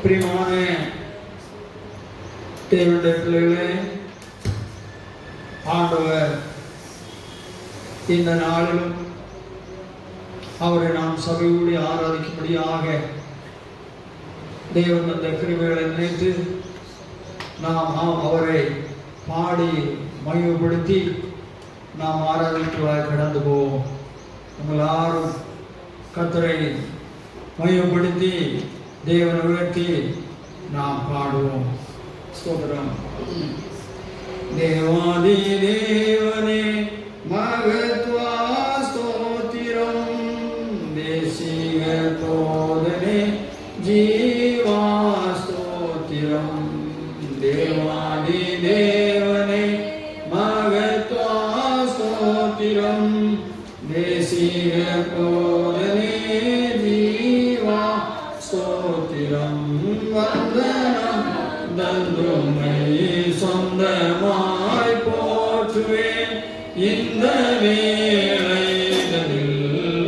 பிரியமான தேவனுடைய பிள்ளைகளே, ஆண்டவர் இந்த நாளிலும் அவரை நாம் சபையோடு ஆராதிக்கும்படியாக தேவன் அந்த கிருபைகளை நினைத்து நாம் அவரை பாடி மகிமைப்படுத்தி நாம் ஆராதிக்குவாய் கடந்து போவோம். உங்கள் யாரும் கர்த்தரை மகிமைப்படுத்தி தேவனை உயர்த்தி நாம் பாடுவோம். ஸ்தோத்திரம். தேவாதி தேவனே மகத்வா ஸ்தோத்திரம், தேசிக தோதனே ஜீவா ஸ்தோத்திரம். தேவாதி தேவனே மகத்வா ஸ்தோத்திரம், தேசிக தோதனே ஜீவா ஸ்தோத்திரம். வந்தனம் தந்துமை சொந்தமாய் போற்றுவேன், இந்த வேளைகளில்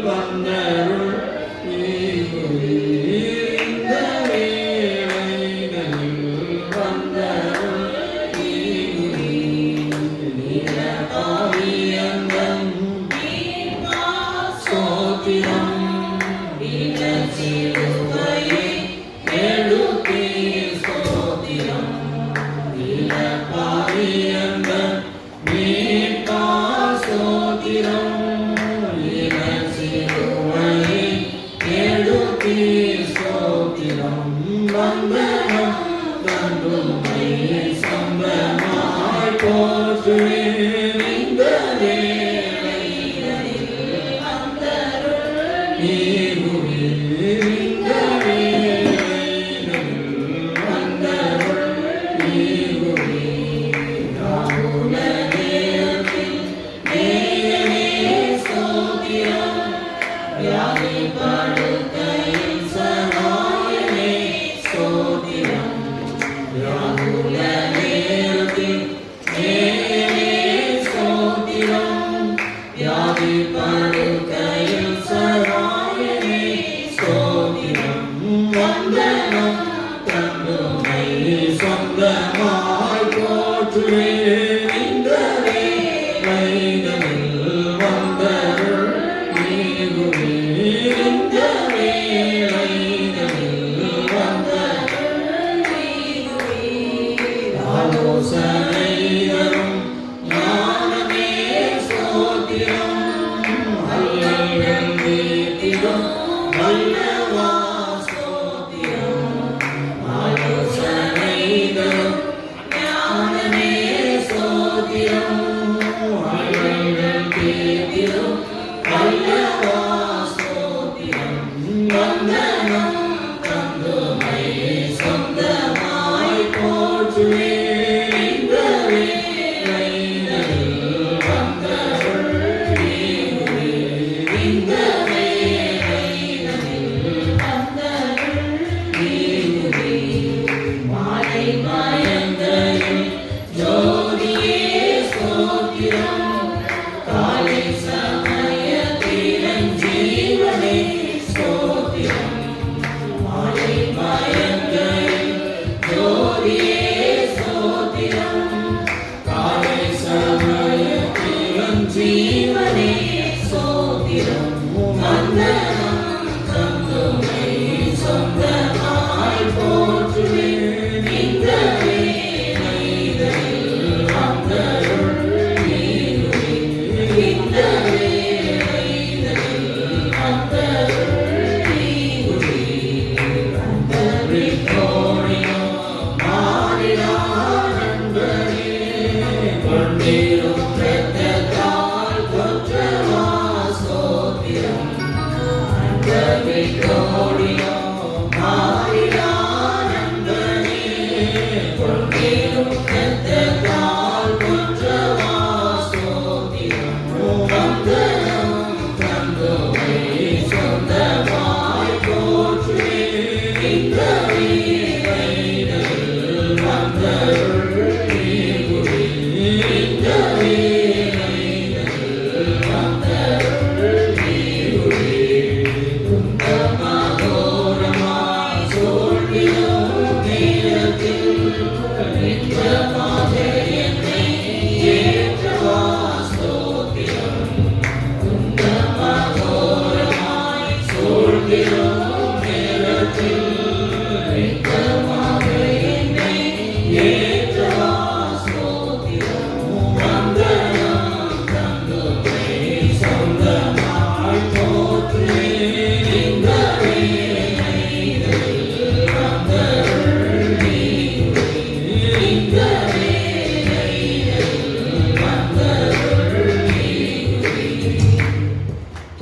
வந்தருள் இந்த வேளைகளில் வந்தருள் காவியந்தம் ஸ்தோத்திரம்.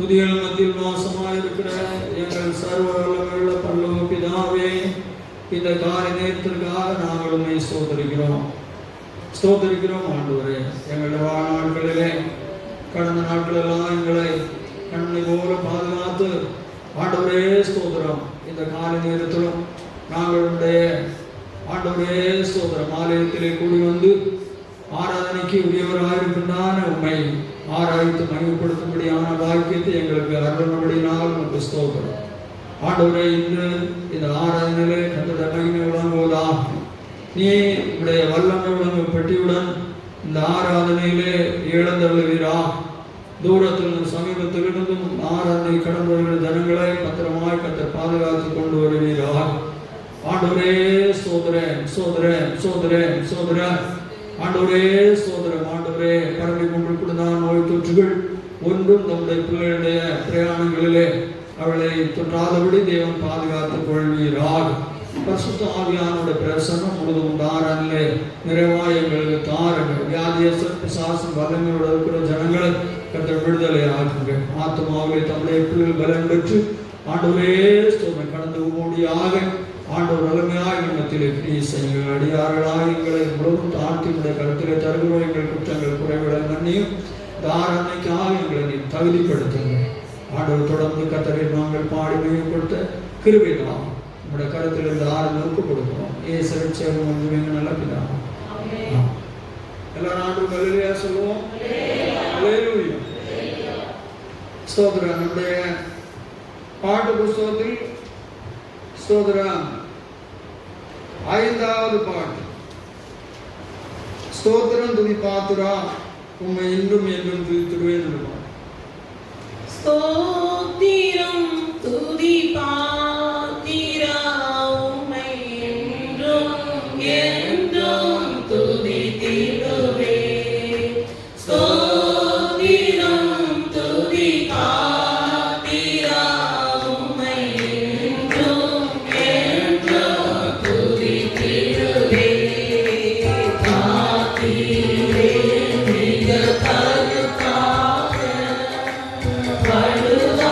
துதிகள் மத்தியில் வாசமாயிருக்கிற எங்கள் சர்வ வல்லமையுள்ள பரலோக பிதாவே, இந்த காலை நேரத்திற்காக நாங்கள் உம்மை ஸ்தோத்திரிக்கிறோம் ஆண்டவரே. எங்களுடைய வாழ்நாட்களிலே கடந்த நாட்களெல்லாம் எங்களை கண்ணை போல பாதுகாத்து ஆண்டவரே ஸ்தோத்திரம். இந்த காலை நேரத்திலும் நாங்களுடைய ஆண்டவரே ஸ்தோத்திரம் ஆலயத்திலே கூடி வந்து ஆராதனைக்கு உரியவராயிருக்கின்றான உம்மை ஆராய்த்து மகிமைப்படுத்தும்படியான பாக்கியத்தை எங்களுக்கு அருளினபடியினால் உமக்கு ஸ்தோத்திரம். ஆண்டவரே, இன்று இந்த ஆராதனையிலே கர்த்தருடைய மகிமை விளங்குவதாக. நீ உடைய வல்லமை விளங்கு பெட்டியுடன் இந்த ஆராதனையிலே எழுந்தருளுவீரா. தூரத்திலிருந்து சமீபத்திலிருந்தும் ஆராதனை கடந்து வருகிற ஜனங்களை பத்திரமாய் கர்த்தர் பாதுகாத்து கொண்டு வருவீரா. ஆண்டவரே ஸ்தோத்திரம், ஸ்தோத்திரம், ஸ்தோத்திரம், ஸ்தோத்திரம். ஆண்டவரே ஸ்தோத்திரம். ஆண்டவரே, பரவி கொண்டிருக்கிறதான நோய் தொற்றுகள் ஒன்றும் நம்முடைய பிள்ளைகளுடைய பிரயாணங்களிலே அவளை தொற்றாதபடி தேவன் பாதுகாத்துக் கொள்வீராக. பரிசுத்த ஆவியானுடைய பிரசன்னம் முழுதும் தாரனிலே நிறைவாய் எங்களுக்கு தாருங்கள். வியாதியஸ்தர் பிசாசின் வல்லமையோடு இருக்கிற ஜனங்களை கர்த்தர் விடுதலை ஆக்குங்க. ஆத்மாவிலே தம்முடைய பிள்ளைகள் பலம் பெற்று ஆண்டவரே ஸ்தோத்திரம் கடந்து மூடியாக ஆண்டவர் வல்லமையாக எண்ணத்திலே கிரியை செய்யுங்கள். அடியார்களாக எங்களை முழுவதும் தாழ்த்தி உடைய கருத்திலே தருகிறோம். எங்கள் குற்றங்கள் குறைவிட மன்னியும் தாரணைக்காக எங்களை நீ தகுதிப்படுத்துங்க. ஆண்டவர் தொடர்ந்து கர்த்தரை நாங்கள் பாடி கொடுத்த கிருபைதான் நம்முடைய கருத்தில் இருந்து ஆறுதலுக்கு கொடுக்கிறோம். சேவம் நல்ல பிதா. எல்லா நாடும் அல்லேலூயா சொல்லுவோம். அல்லேலூயா. ஸ்தோத்திரம். நம்முடைய பாட்டு புஸ்தகத்தில் ஸ்தோத்திரம் 5வது பாட்டு. ஸ்தோத்திரம் துதி பாத்துரா உம்மை இன்றும் என்றும் துதித்துடுவேன். ஸ்தோத்திரம் துதி பாத்திரா உம்மை என்றும் என்றும் துதித்திடுவே. ஸ்தோத்திரம் துதி பாத்திரா உம்மை என்றும் என்றும் துதித்திடுவே. பாத்திரே மிக கருத்தாக படுவ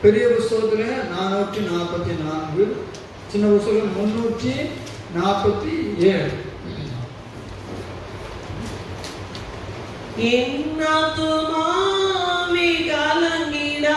பெரிய புஸ்தகத்தில் 444, சின்ன புஸ்தகம் 347. என் ஆத்துமாவே கலங்கிடாதே,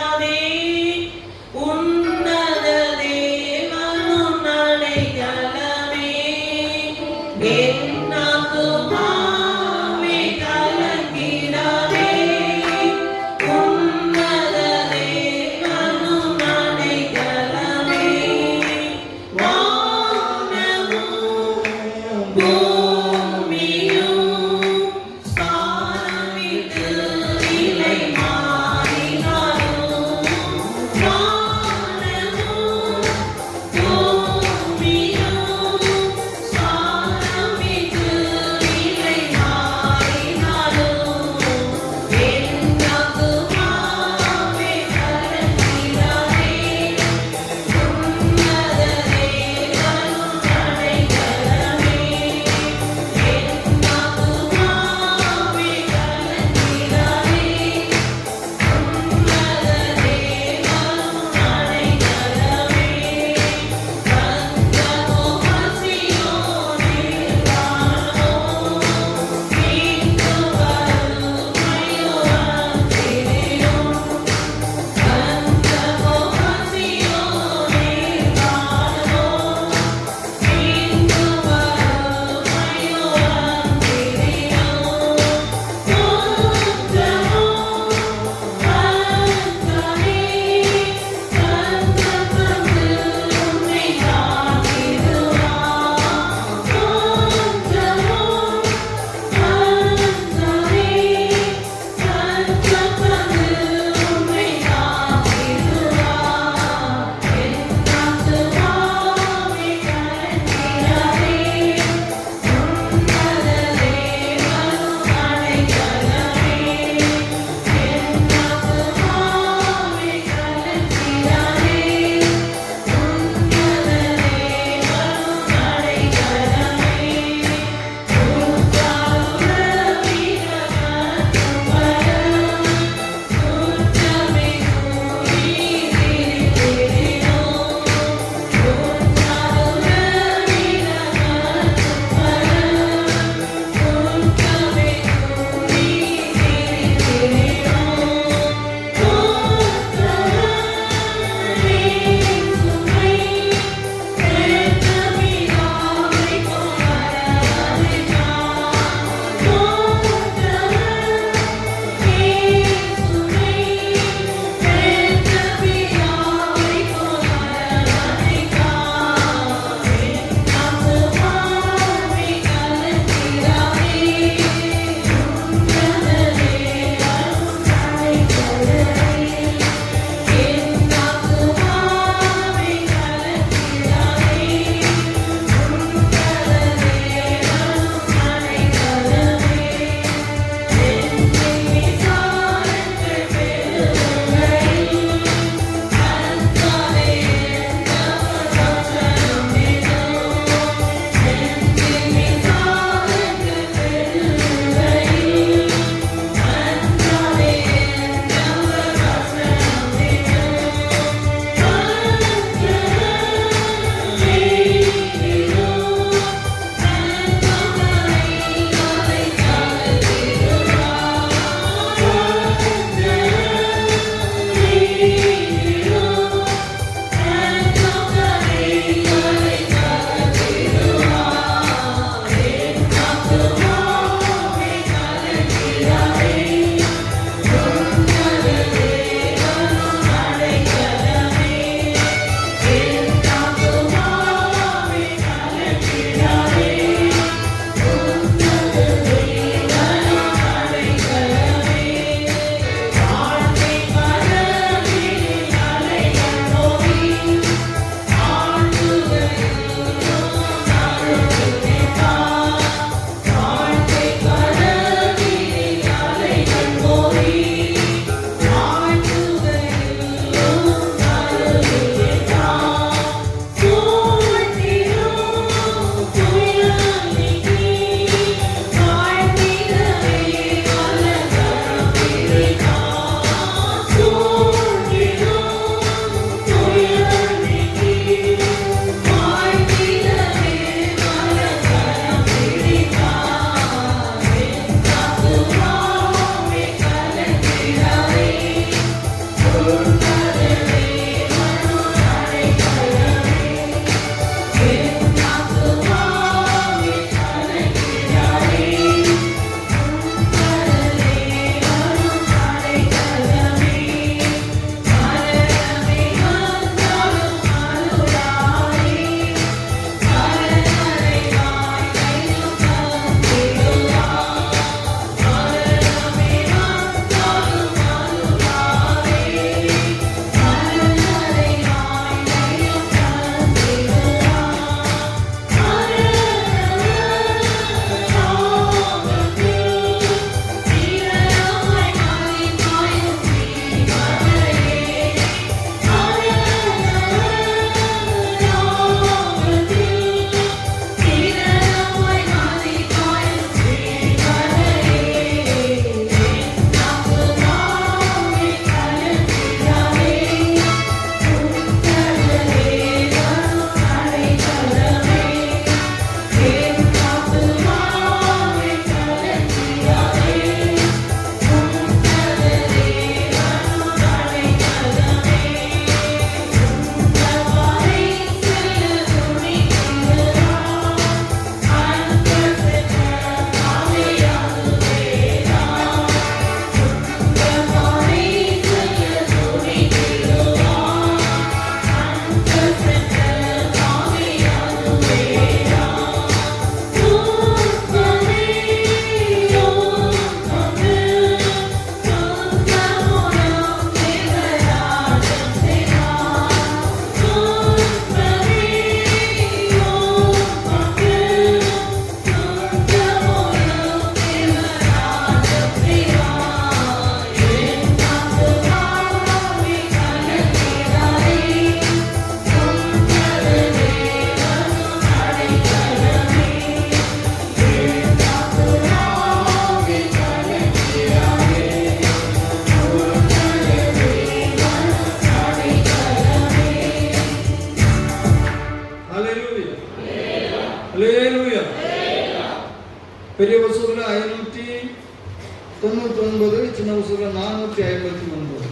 சின்ன புஸ்தகம் 459.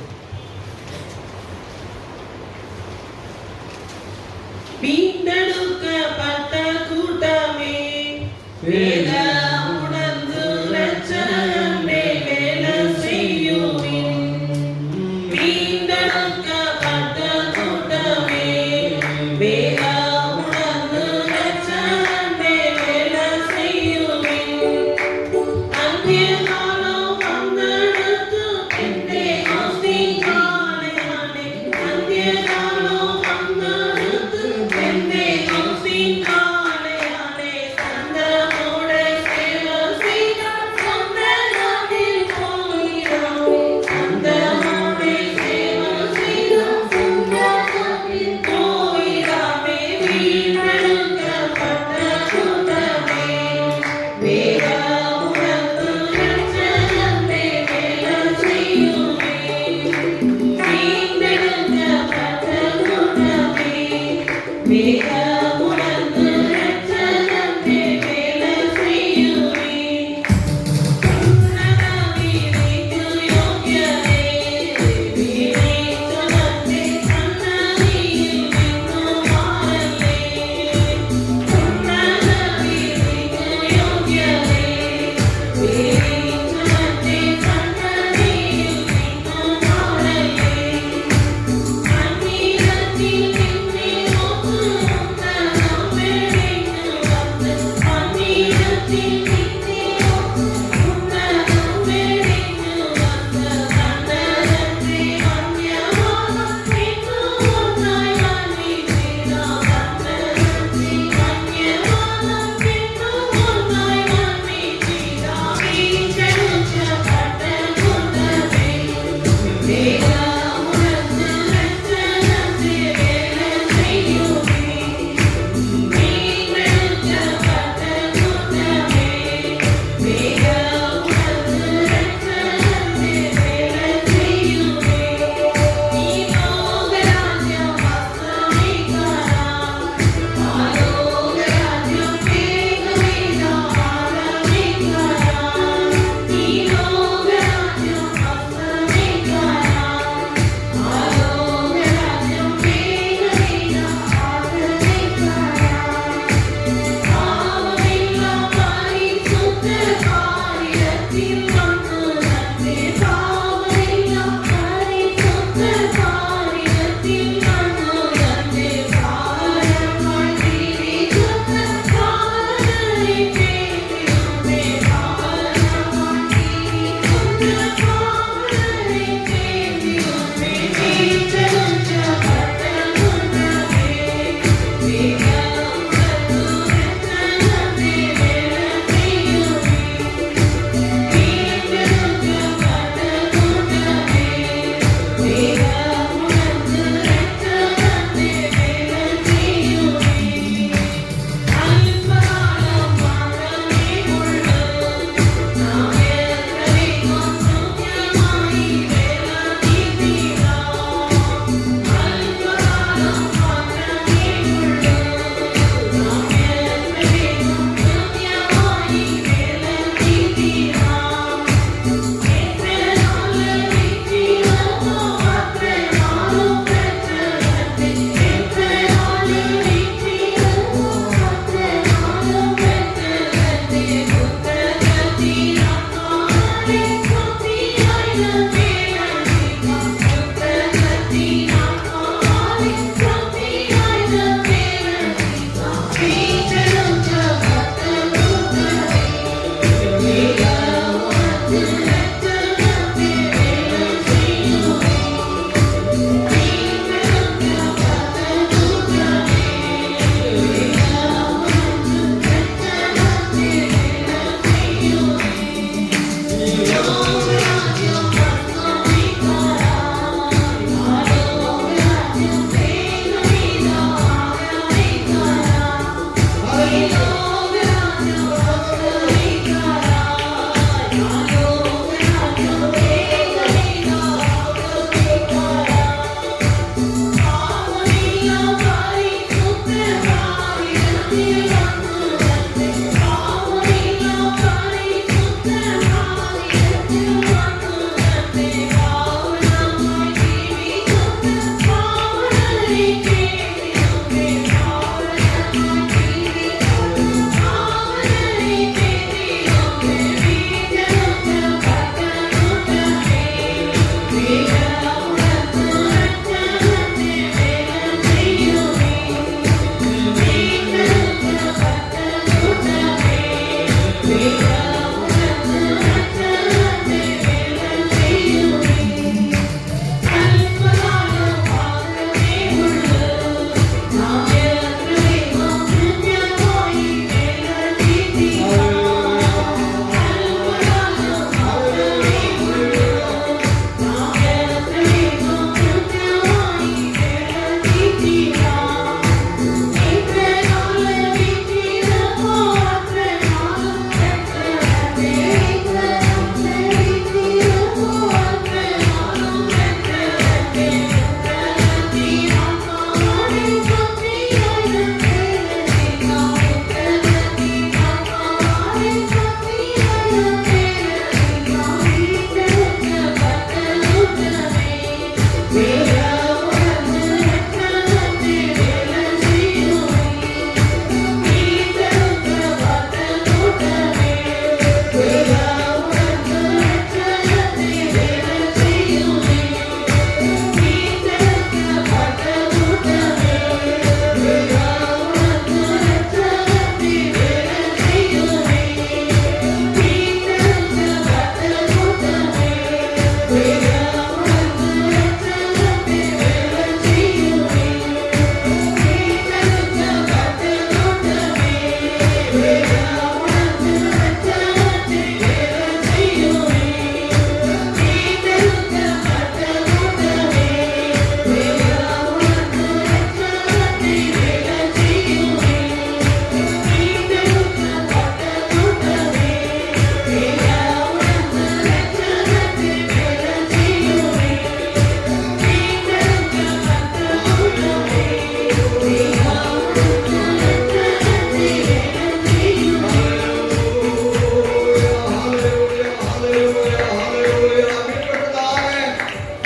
வீண்டெடுக்கப்பட்ட கூட்டமே வேத உணர்ந்து லட்சணமே வேலை செய்யுமின். வீண்டெடுக்கப்பட்ட கூட்டமே வேத உணர்ந்து லட்சணமே வேலை செய்யுமின். அந்திய காலம் வந்தெடுத்து என்னை ஆசீர்வாதமானே. அந்திய காலம் வந்தெடுத்து என்னை ஆசீர்வாதமானே.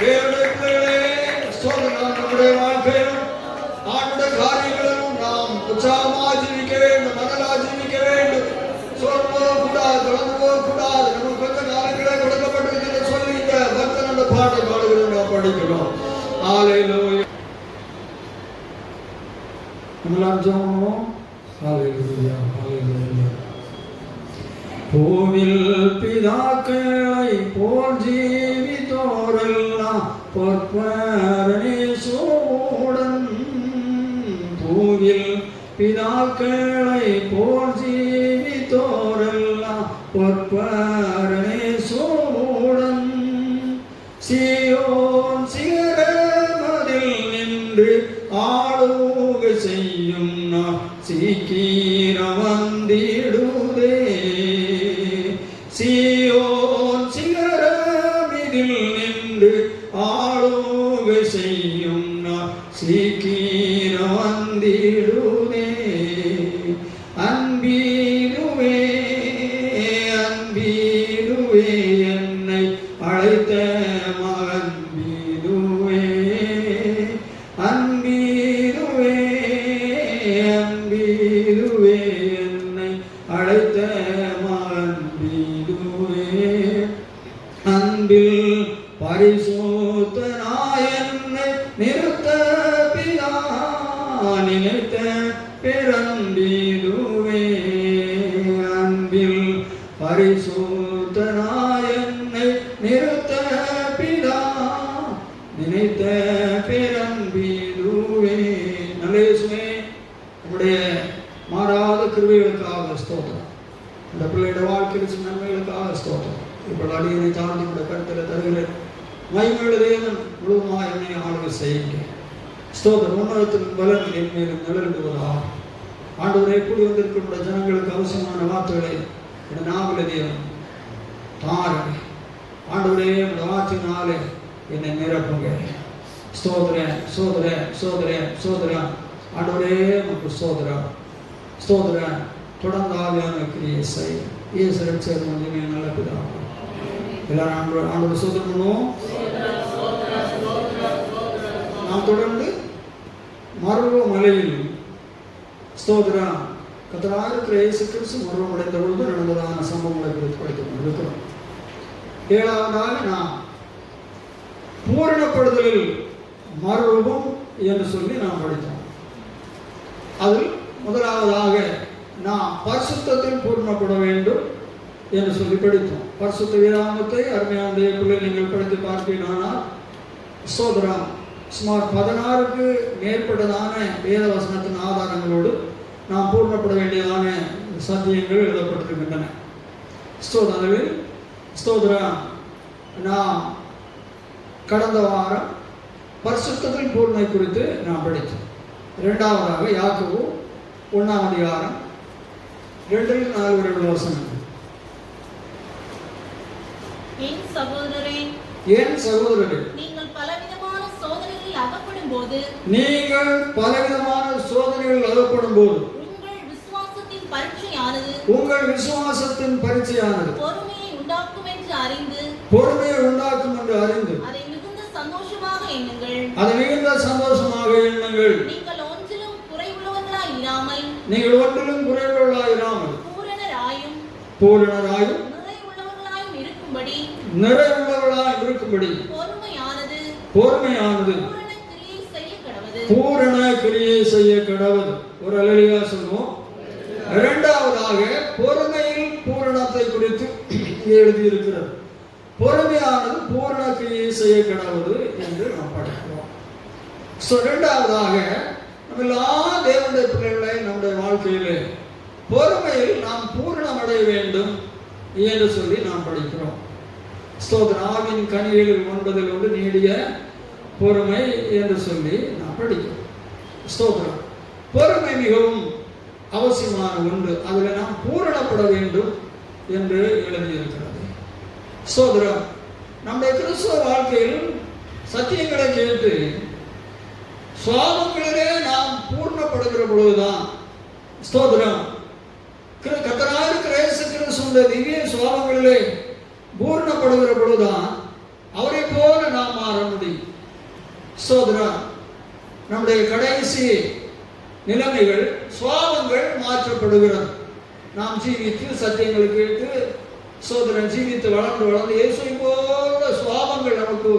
தேவனுடைய பிள்ளைகளே, ஸ்தோத்திரம். நம்முடைய வாழ்க்கையிலும் ஆண்டுடைய காரியங்களிலும் நாம் உற்சாகமாக ஜீவிக்க வேண்டும், மனதா ஜீவிக்க வேண்டும். சோர்வோ கூடாது, தொடர்வோ கூடாது. நமக்கு கொஞ்ச காலங்களே கொடுக்கப்பட்டிருக்கிற சொல்லி இந்த பக்தன் அந்த பாட்டை பாடுகிறோம், நாம் படிக்கிறோம். ஹல்லேலூயா. நம்மளாம் ஜெபம். ஹல்லேலூயா, ஹல்லேலூயா. பூவில் பிதாக்களை போல் ஜீவித்தோரெல்லாம் பொற்பரனேசுவுடன், பூவில் பிதாக்களை போல் ஜீவித்தோரெல்லாம் பொற்பரனேசுவுடன், சீயோன் சிகரமதில் நின்று ஆளுகை செய்யும் நாம் சீக்கிரம் வந்திடுதே. சீயோன் சிகரமிதில் நின்று ஆளுகை செய்யும் நாம் சீக்கிரம் வந்திடுதே. அன்பீருவே அன்பீருவே என்னை அழைத்த மகன்பீருவே, அன்பீருவே அன்பீருவே என்னை அழைத்த மகன்பீருவே. அன்பில் பரிசுத்தனாய் என்னை நிறுத்த பிதா நினைத்த பிறந்தீருவே. அன்பில் பரிசுத்தனாய் என்னை நிறுத்த பிதா நினைத்த பிறந்தீருவே. நல்ல இயேசுவே, நம்முடைய மாறாத கிருபைகளுக்காக ஸ்தோத்திரம். இந்த பிள்ளையோட வாழ்க்கையில் சில நன்மைகளுக்காக ஸ்தோத்திரம். இப்படி அடியனை தாண்டி இந்த கருத்தில் தருகிறேன். மகிமையுள்ள தேவன் முழுவதுமாக என்னை ஆளுகை செய்யுங்க. ஸ்தோத்திரம். உன்னதத்தின் பலன் என் மேலும் நிழலிடுவதாக. ஆண்டவரே, கூடி வந்திருக்கின்ற ஜனங்களுக்கு அவசியமான வார்த்தைகளை இந்த நாவல தேவன் தாருங்க. ஆண்டவரே, இந்த வார்த்தையினாலே என்னை நிரப்புங்க. ஸ்தோத்திரம் ஸ்தோத்திரம் ஸ்தோத்திரம் ஸ்தோத்திரம். ஆண்டவரே, நமக்கு ஸ்தோத்திரம் ஸ்தோத்திரம். தொடர்ந்து ஆவியான கிரியை செய். இயேசு ரட்சகர் மூலமே நல்ல பிதாவே. எல்லாரும் ஆண்டவர் ஸ்தோத்திரம் பண்ணுவோம். நாம் தொடர்ந்து மருவ மலையில் ஸ்தோத்திரம் கர்த்தராகிய இருக்கிற இயேசு கிறிஸ்து மருவம் அடைந்த பொழுது நடந்ததான சம்பவங்களை குறித்து படித்துக் கொண்டிருக்கிறோம். 7வது நாள் நாம் பூரணப்படுதலில் மறுரூபம் என்று சொல்லி நாம் படித்தோம். அதில் முதலாவதாக நாம் பரிசுத்தத்தில் பூரணப்பட வேண்டும் என்று சொல்லி படித்தோம். பரிசுத்த வேதாகமத்தை அருமையான தேவப்பிள்ளை நீங்கள் படித்து பார்ப்பீர்களானால் ஸ்தோத்திரம் சுமார் 16க்கு மேற்பட்டதான வேத வசனத்தின் ஆதாரங்களோடு நாம் பூர்ணப்பட வேண்டியதான சத்தியங்கள் எழுதப்பட்டிருக்கின்றன. ஸ்தோத்திரம் ஸ்தோத்திரம். நாம் கடந்த வாரம் பரிசுத்தத்தில் பூர்ணை குறித்து நாம் படித்தோம். 2வதாக யாக்கோபு 1ஆம் அதிகாரம் 2-4 வசனங்கள். என் சகோதரரே, நீங்கள் பலவிதமான சோதனைகளில் அகப்படும் போது உங்கள் விசுவாசத்தின் பரீட்சையானது பொறுமையை உண்டாக்கும் என்று அறிந்து அதை மிகுந்த சந்தோஷமாக எண்ணுங்கள். நீங்கள் ஒன்றிலும் குறைவுள்ளவர்களாய் இராமல் பூரணராயும் நிறைவுள்ளவர்களாய் இருக்கும்படி பொறுமையானது பூரண கிரியை செய்ய கடவுது. ஒரு அல்லேலூயா சொல்லுவோம். 2வதாக பொறுமையில் பூரணத்தை குறித்து எழுதியிருக்கிறது. பொறுமையானது பூரண கிரியை செய்ய கடவுது என்று நாம் படிக்கிறோம். 2வதாக நம்ம எல்லா தேவனுடைய பிள்ளைகளை நம்முடைய வாழ்க்கையிலே பொறுமையில் நாம் பூரணமடைய வேண்டும் என்று சொல்லி நாம் படிக்கிறோம். ஸ்தோத்திரம். ஆவின் கனிகளில் 9 ஒன்று நீடிய பொறுமை என்று சொல்லி நாம் படிக்கிறோம். ஸ்தோத்திரம். பொறுமை மிகவும் அவசியமான ஒன்று. அதில் நாம் பூரணப்பட வேண்டும் என்று எழுதியிருக்கிறது. ஸ்தோத்திரம். நம்முடைய கிறிஸ்துவ வாழ்க்கையில் சத்தியங்களை கேட்டு சுவாபங்களிலே நாம் பூர்ணப்படுகிற பொழுதுதான் ஸ்தோத்திரம் கர்த்தராகிய இயேசு கிறிஸ்துவின் திவ்ய சுவாபங்களிலே பூர்ணப்படுகிற பொழுதுதான் அவரை போல நாம் மாற முடியும். ஸ்தோத்திரம். நம்முடைய கடைசி நிலைமைகள் சுவாபங்கள் மாற்றப்படுகிறது. நாம் ஜீவித்து சத்தியங்களை கேட்டு சோதரன் ஜீவித்து வளர்ந்து வளர்ந்து இயேசுவை போல சுவாபங்கள் நமக்கு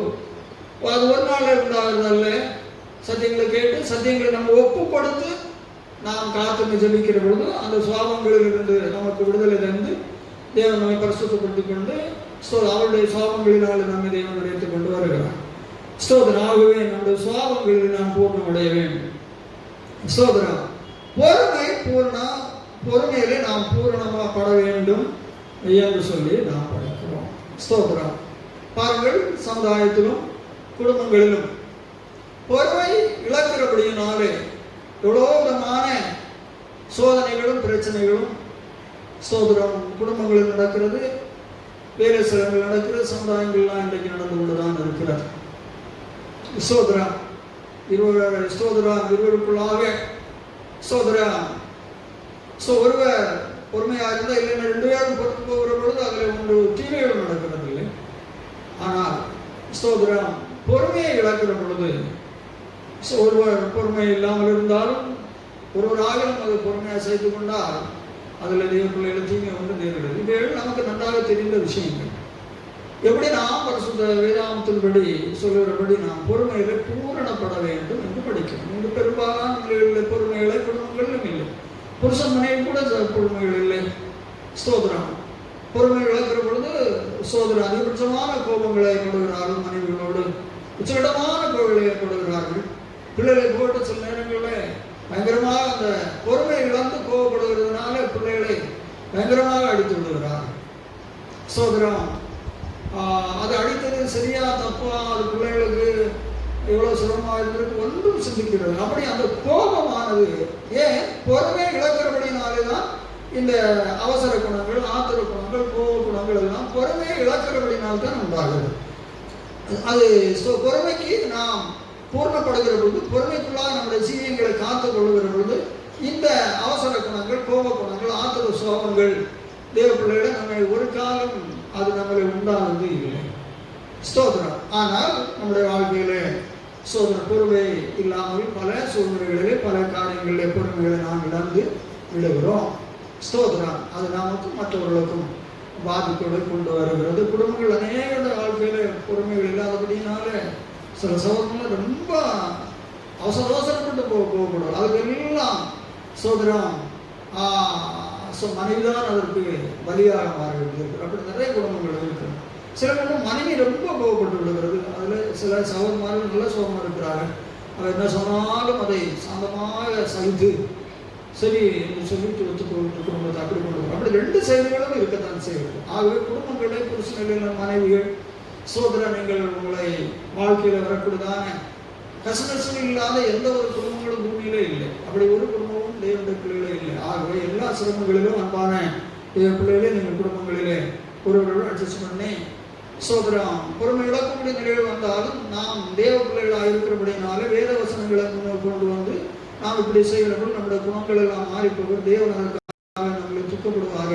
அது ஒரு நாள் உண்டாகிறதல்ல. சத்தியங்களை கேட்டு சத்தியங்களை நம்ம ஒப்பு கொடுத்து நாம் காத்து ஜெபிக்கிற பொழுது அந்த சுவாபங்களிலிருந்து நமக்கு விடுதலை தந்து தேவன் நம்மை பரிசுத்தப்படுத்திக் கொண்டு அவருடைய சுவாபங்களினால் நம்மை தேவன் உடைத்துக் கொண்டு வருகிறார். ஸ்தோத்திரம். ஆகவே நம்முடைய சுவாபங்களில் நாம் பூர்ணமடைய வேண்டும். ஸ்தோத்திரம். பொறுமையிலே நாம் பூரணமாப்பட வேண்டும் என்று சொல்லி நாம் படிக்கிறோம். ஸ்தோத்திரம். பாருங்கள், சமுதாயத்திலும் குடும்பங்களிலும் பொறுமை இழக்கிறபடியினாலே எவ்வளோ விதமான சோதனைகளும் பிரச்சனைகளும் ஸ்தோத்திரம் குடும்பங்களில் நடக்கிறது, வேலை ஸ்தலங்கள் நடக்கிறது, சமுதாயங்கள்லாம் இன்றைக்கு நடந்து கொண்டுதான் இருக்கிறது. ஸ்தோத்திரம். இருவருக்குள்ளாக ஸ்தோத்திரம். ஒருவர் பொறுமையாக இருந்தால் இல்லைன்னா 2 பேரும் பொறுத்து போகிற பொழுது அதில் ஒன்று தீமைகள் நடக்கிறது இல்லை. ஆனால் ஸ்தோத்திரம் பொறுமையை இழக்கிற பொழுது ஒருவர் பொறுமை இல்லாமல் இருந்தாலும் ஒருவராக அது பொறுமையாக செய்து கொண்டால் அதில் தெய்வ பிள்ளைகள் தீமை ஒன்று நேரிடுது. இவைகள் நமக்கு நன்றாக தெரிந்த விஷயங்கள். எப்படி நாம் பரிசுத்த வேதாந்தத்தின்படி சொல்லுகிறபடி நாம் பொறுமையில பூரணப்பட வேண்டும் என்று படிக்கிறோம். இங்கு பெரும்பாலான நிலைகளில் பொறுமைகளை குடும்பங்களிலும் இல்லை. புருஷன் மனைவி கூட பொறுமைகள் இல்லை. ஸ்தோத்திரம். பொறுமை இழக்கிற பொழுது ஸ்தோத்திரம் அதிகபட்சமான கோபங்களை கொடுக்கிறார்கள். மனைவிகளோடு உச்சகட்டமான கோபங்களை கொடுக்கிறார்கள். பிள்ளைகளை போட்டு சில நேரங்களில் பயங்கரமாக அந்த பொறுமை இழந்து கோபப்படுகிறதுனால பிள்ளைகளை பயங்கரமாக அடித்து விடுகிறார்கள். ஸ்தோத்திரம். அது அடித்தது சரியா தப்பா, அது பிள்ளைகளுக்கு எவ்வளோ சிரமமாக இருந்திருக்கு ஒன்றும் சிந்திக்கிறது. அப்படி அந்த கோபமானது ஏன் பொறுமை இழக்கிறபடினாலே தான் இந்த அவசர குணங்கள், ஆத்திர குணங்கள், கோப குணங்கள் எல்லாம் பொறுமையை இழக்கிறபடினால்தான் உண்டாகுது. அது பொறுமைக்கு நாம் பூர்ணப்படுகிற பொழுது, பொறுமைக்குள்ளாக நம்முடைய ஜீவியங்களை காத்து கொள்ளுகிற பொழுது இந்த அவசர குணங்கள், கோப குணங்கள், ஆத்திர சோகங்கள் தேவ பிள்ளைகளை நம்மை ஒரு காலம் அது நம்மளை உண்டானது இல்லை. ஸ்தோத்திரம். ஆனால் நம்முடைய வாழ்க்கையில ஸ்தோத்திரம் பொறுமை இல்லாமல் பல சூழ்நிலைகளிலே பல காரியங்களிலே பொறுமைகளை நாம் இழந்து விடுகிறோம். ஸ்தோத்திரம். அது நமக்கும் மற்றவர்களுக்கும் பாதிப்போடு கொண்டு வருகிறது. குடும்பங்கள் அநேக வாழ்க்கையில பொறுமைகள் இல்லாதபடினால சில சகோதரங்கள் ரொம்ப அவசரப்பட்டு போகக்கூடாது. அதுக்கெல்லாம் ஸ்தோத்திரம் மனைவிதான் அதற்கு பலியாக மாறிவிடுகிறது. அப்படி நிறைய குடும்பங்கள் இருக்கிறது. சில குடும்பம் மனைவி ரொம்ப கோபப்பட்டு விடுகிறது. அதில் சில சகோதரர்கள் நல்ல சோகமாக இருக்கிறார்கள். அவர் என்ன சொன்னாலும் அதை சாந்தமாக சகித்து சரி என்று சொல்லிட்டு ஒத்துக்கொண்டு குடும்பத்தை அப்படி கொண்டு வரும். அப்படி 2 செயல்களும் இருக்கத்தான் செய்கிறது. ஆகவே குடும்பங்களை புருஷனில் மனைவிகள் சோதரன் நீங்கள் உங்களை வாழ்க்கையில் வரக்கூடியதான கசநசம் இல்லாத எந்த ஒரு குடும்பங்களும் பூமியிலே இல்லை. அப்படி ஒரு குடும்பமும் தேவனுடைய பிள்ளைகளே இல்லை. ஆகவே எல்லா சிரமங்களிலும் அன்பான தேவ பிள்ளைகளே நீங்கள் குடும்பங்களிலே ஒருவரோடு அட்ஜஸ்ட் பண்ணி சோதரம் பொறுமை இழக்கக்கூடிய நிலையில் வந்தாலும் நாம் தேவ பிள்ளைகளாக இருக்கிறபடினால வேத வசனங்களை கொண்டு வந்து நாம் இப்படி செய்கிறபோது நம்முடைய குணங்கள் எல்லாம் மாறிப்போகும், தேவனதற்காக நம்மளை துக்கப்படுவாங்க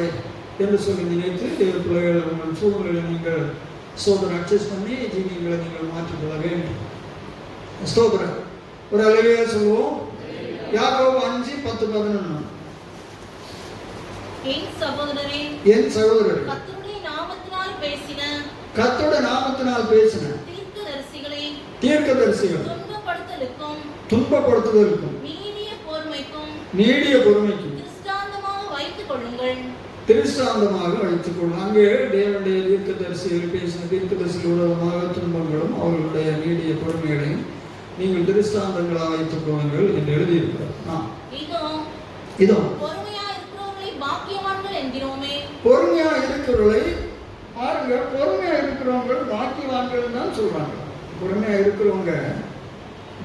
என்று சொல்லி நினைத்து தேவ பிள்ளைகள் உங்கள் சூழ்நிலையை நீங்கள் சோதரம் அட்ஜஸ்ட் பண்ணி ஜீவியங்களை நீங்கள் மாற்றிக்கொள்ள வேண்டும். ஸ்தோத்திரம். ஒரு அல்லேலூயா சொல்லுவோம். யாக்கோபு 5:10-11. என் சகோதரரே கர்த்தருடைய நாமத்தினால் பேசின தீர்க்கதரிசிகள் துன்பப்படுத்துதலுக்கும் நீடிய பொறுமைக்கும் திருஷ்டாந்தமாக வைத்துக் கொள்ளுங்கள். அங்கே தேவனுடைய தீர்க்கதரிசிகள் பேசின தீர்க்கதரிசிகள் விரோதமாக துன்பங்களும் அவர்களுடைய நீடிய பொறுமைகளையும் நீங்கள் திருஷ்டாந்தங்களாக வைத்துக் கொள்ளுங்கள் என்று எழுதியிருக்கிறார். இதோ பொறுமையா இருக்கிறவர்களை பாருங்க, பொறுமையா இருக்கிறவங்க பாக்கியவான்கள் தான் சொல்றாங்க. பொறுமையா இருக்கிறவங்க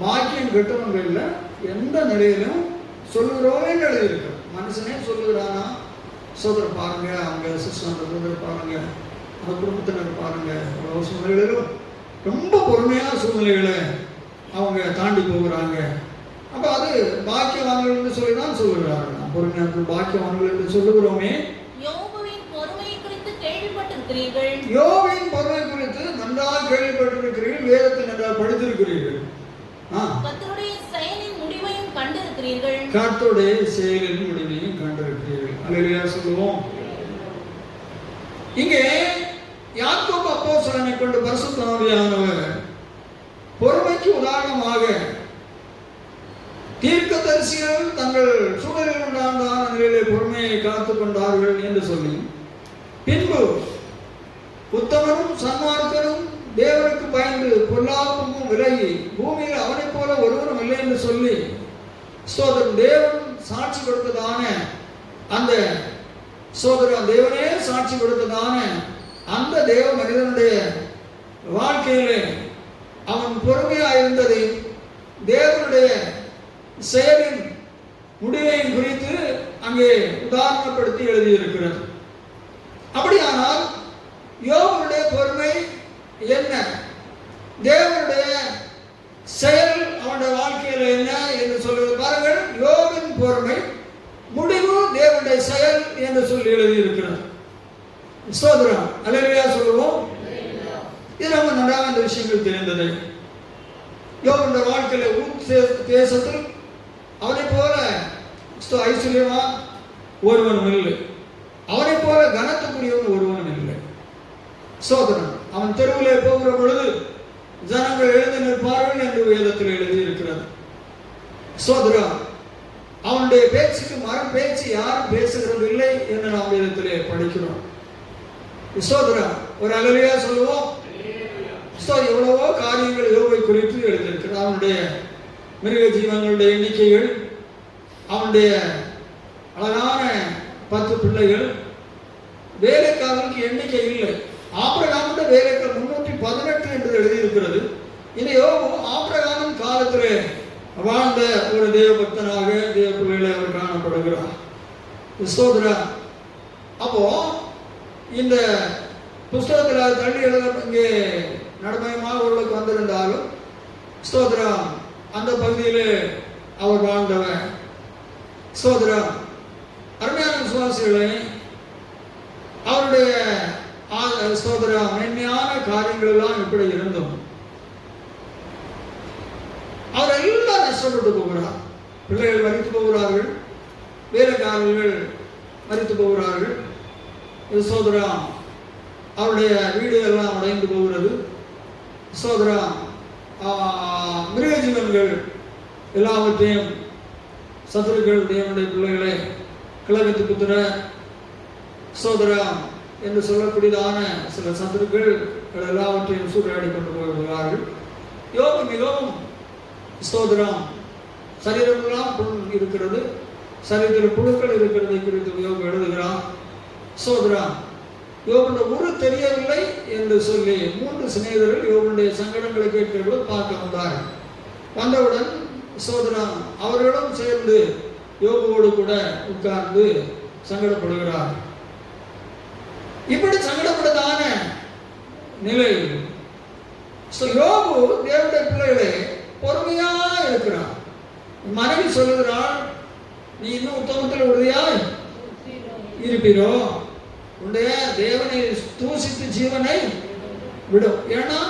பாக்கியம் கெட்டவங்க இல்லை. எந்த நிலையிலும் சொல்லுகிறோமே எழுதியிருக்க மனுஷனே சொல்லுகிறானா சோதரர் பாருங்க, அவங்க சிஸ்டர் பாருங்க, அந்த குடும்பத்தினர் பாருங்க, சூழ்நிலைகளும் ரொம்ப பொறுமையான சூழ்நிலைகளை அவங்க தாண்டி போகிறாங்க. அப்ப அது பாக்கியவான்கள் என்று சொல்லி தான் சொல்லுகிறார்கள். பொறுமையான பாக்கியவான்கள் என்று சொல்லுகிறோமே. யோபின் பொறுமை குறித்து நன்றாக கேள்விப்பட்டிருக்கிறீர்கள், வேதத்தை நன்றாக படித்திருக்கிறீர்கள். கர்த்தருடைய செயலின் முடிவையும் கண்டிருக்கிறீர்கள். கர்த்தருடைய செயலின் முடிவையும் கண்டிருக்கிறீர்கள். அல்லேலூயா சொல்லுவோம். இங்கே யாக்கோபு அப்போஸ்தலனை கொண்டு பரிசுத்த ஆவியானவர் பொறுமைக்கு உதாரணமாக தீர்க்கதரிசிகள் தங்கள் சூழலில் உண்டான நிலையிலே பொறுமையை காத்துக் கொண்டார்கள் என்று சொல்லி, பின்பு உத்தமனும் சன்மார்க்கனும் தேவனுக்கு பயந்து பொல்லாப்புக்கும் விலகி பூமியில் அவனைப் போல ஒருவரும் இல்லை என்று சொல்லி சோதரன் தேவன் சாட்சி கொடுத்ததான அந்த சோதரன் தேவனே சாட்சி கொடுத்ததான அந்த தேவ மனிதனுடைய வாழ்க்கையிலே அவன் பொறுமையாக இருந்ததை தேவனுடைய செயலின் முடிவையும் குறித்து அங்கே உதாரணப்படுத்தி எழுதியிருக்கிறது. அப்படியானால் யோபுடைய பொறுமை என்ன, தேவனுடைய செயல் அவனுடைய வாழ்க்கையில் என்ன என்று சொல்வது பாருங்கள். யோபின் பொறுமை முடிவு தேவனுடைய செயல் என்று சொல்லி எழுதியிருக்கிறது. ஸ்தோத்திரம். அல்லேலூயா சொல்லுவோம். இது நம்ம நன்றாக இந்த விஷயங்கள் தெரிந்தது. யோபுடைய வாழ்க்கையில் ஊத் தேசத்தில் அவனை போல ஐஸ்வர்யவான் ஒருவனும் இல்லை, அவனை போல கனத்துக்குரியவன் ஒருவனும் இல்லை. சோதரன் அவன் தெருவிலே போகிற பொழுது ஜனங்கள் எழுந்து நிற்பார்கள் என்று வேதத்தில் எழுதியிருக்கிறது. சோதரன் அவனுடைய பேச்சுக்கு மரம் பேச்சு யாரும் பேசுகிறது இல்லை என்று நாம் வேதத்திலே படிக்கிறோம். சோதரன் ஒரு அல்லேலூயா சொல்லுவோம். எவ்வளவோ காரியங்கள் யோபை குறித்து எழுதியிருக்கிறது. அவனுடைய மிருக ஜீவங்களுடைய எண்ணிக்கைகள், அவனுடைய அழகான 10 பிள்ளைகள், வேலைக்காரர்களுக்கு எண்ணிக்கை இல்லை. ஆபிரகாமுடைய வேலைக்காரர் 318 என்று எழுதியிருக்கிறது. இது யோபு ஆபிரகாமின் காலத்திலே வாழ்ந்த ஒரு தேவ பக்தனாக தேவ பிள்ளைகளை அவர் காணப்படுகிறார். ஸ்தோத்திரா. அப்போ இந்த புஸ்தகத்தில் தள்ளி எழுத இங்கே நடைமுறையாக உள்ளக்கு வந்திருந்தாலும் ஸ்தோத்திரா அந்த பகுதியிலே அவர் வாழ்ந்தவர். ஸ்தோத்திரா. அருமையான விசுவாசிகளே, அவருடைய ஸ்தோத்திரா மென்மையான காரியங்கள் எல்லாம் இப்படி இருந்தோம். அவர் எல்லாம் நஷ்டப்பட்டு போகிறார். பிள்ளைகள் மரித்து போகிறார்கள், வேலைக்காரர்கள் மரித்து போகிறார்கள். சோதரா அவருடைய வீடு எல்லாம் உடைந்து போகிறது. சோதரா மிருகஜீவன்கள் எல்லாவற்றையும் சத்துருக்கள் தேவனுடைய பிள்ளைகளை கிழக்கு புத்திர சோதரா என்று சொல்லக்கூடியதான சில சத்துருக்கள் எல்லாவற்றையும் சூறையாடி கொண்டு போகிறார்கள். யோபு மிகவும் ஸ்தோத்திரம் சரீரமெல்லாம் புண் இருக்கிறது, சரீரத்தில் புழுக்கள் இருக்கிறதை குறித்து யோபு எழுதுகிறான். ஸ்தோத்திரம். யோபுடைய ஊரு தெரியவில்லை என்று சொல்லி 3 சிநேகிதர்கள் யோபுடைய சங்கடங்களை கேட்கிறபோது பார்க்க வந்தார்கள். வந்தவுடன் ஸ்தோத்திரம் அவர்களும் சேர்ந்து யோபுவோடு கூட உட்கார்ந்து சங்கடப்படுகிறார். இப்படி சங்கடப்பட்டதான நிலை யோபு தேவனுடைய பிள்ளைகளே பொறுமையா இருக்கிறான். மனைவி சொல்லுகிறாள், நீ இன்னும் உத்தமத்தில் உறுதியாய் இருப்பீரோ, உடைய தேவனை தூசித்து ஜீவனை விடும். ஏன்னா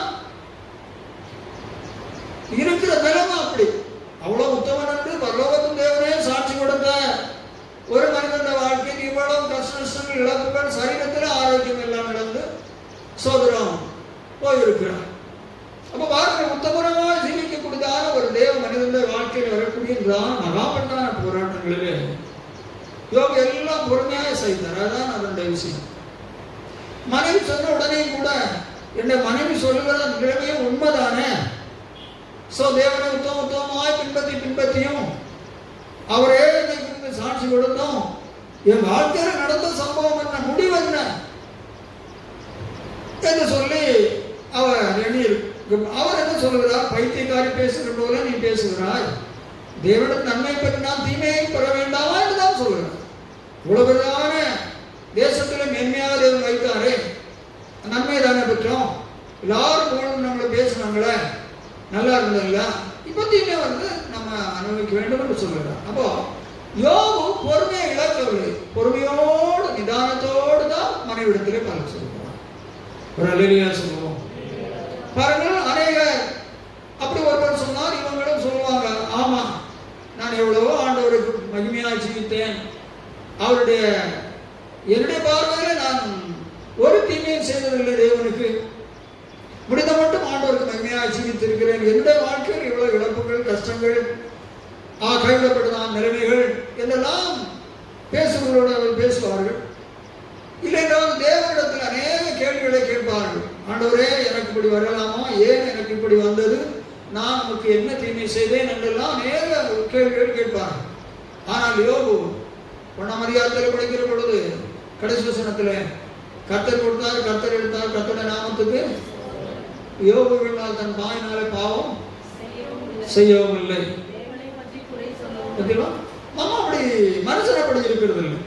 இருக்கிற நிலைமை அப்படி. அவ்வளவு உத்தமன் என்று பரலோகத்தின் தேவனே சாட்சி கொடுத்த ஒரு மனிதனுடைய வாழ்க்கைக்கு இவ்வளவு கஷ்ட நஷ்டங்கள் இழப்புகள் சரீரத்தில் ஆரோக்கியம் எல்லாம் இழந்து சோதரம் போயிருக்கிறார். அப்ப பாருங்கள், உத்தமரமாக ஜீவிக்கக்கூடியதான ஒரு தேவ மனிதனுடைய வாழ்க்கையில் வரக்கூடியதான் மகாபட்டான போராட்டங்களிலே யோபு எல்லாம் பொறுமையாக செய்தார். அதுதான் அதனுடைய விஷயம். மனைவி சொன்ன உடனே கூட என்னுடைய மனைவி சொல்லுகிற நிலைமையே உண்மைதானே, தேவனை உத்தமமாய் பின்பற்றியும் அவரே என்னை சாட்சி கொடுத்தோம், என் வாழ்க்கையில் நடந்த சம்பவம் என்ன, முடிவு என்ன என்று சொல்லி அவர் எண்ணி அவர் என்ன சொல்லுகிறார், பைத்தியக்காரி பேசுகிற போல நீ பேசுகிறாய், தேவனுடைய நன்மை பற்றி நான் தீமையை பெற வேண்டாமா என்றுதான் சொல்லுகிறார். உலகதான தேசத்தில் மென்மையாக தேவன் வைத்தாரே, நன்மை தானே பெற்றோம், எல்லாரும் போகணும் நம்மளை பேசுனாங்களே, நல்லா இருந்ததில்ல, இப்போ தீமை நம்ம அனுபவிக்க வேண்டும் என்று சொல்லுகிறார். அப்போ யோபு பொறுமையை இழக்கவில்லை, பொறுமையோடு நிதானத்தோடு தான் மனைவிடத்திலே பலன் சொல்லுகிறார். ஒரு அல்லேலூயா சொல்லுவோம். பாருங்கள், அநேக அப்படி ஒருவர் சொன்னார், இவங்களும் சிந்தித்தேன். என்னுடைய பார்வையில நான் ஒரு தீமையும் செய்ததில்லை. தேவனுக்கு முடிந்த மட்டும் ஆண்டவருக்கு மகிமையாக ஜீவித்திருக்கிறேன். என்னுடைய வாழ்க்கையில் இவ்வளவு இழப்புகள், கஷ்டங்கள், கைவிடப்பட்டதான நிலைமைகள் என்றெல்லாம் பேசுவர்களோடு அவர்கள் பேசுவார்கள். இல்லைன்றால் தேவனிடத்தில் அநேக கேள்விகளை கேட்பார்கள். ஆண்டவரே, எனக்கு இப்படி வரலாமா? ஏன் எனக்கு இப்படி வந்தது? நான் நமக்கு என்ன தீமை செய்தேன் என்றெல்லாம் அநேக கேள்விகள் கேட்பார்கள். ஆனால் யோபு 1ஆம் அதிகாரத்தில் படிக்கிற பொழுது கடைசி வசனத்தில் கர்த்தர் கொடுத்தார், கர்த்தர் எடுத்தார், கர்த்தருடைய நாமத்துக்கு யோபுவினால் தன் வாயினாலே பாவம் செய்யவும் இல்லை. நம்ம அப்படி மனுஷன் அப்படி இருக்கிறது இல்லை.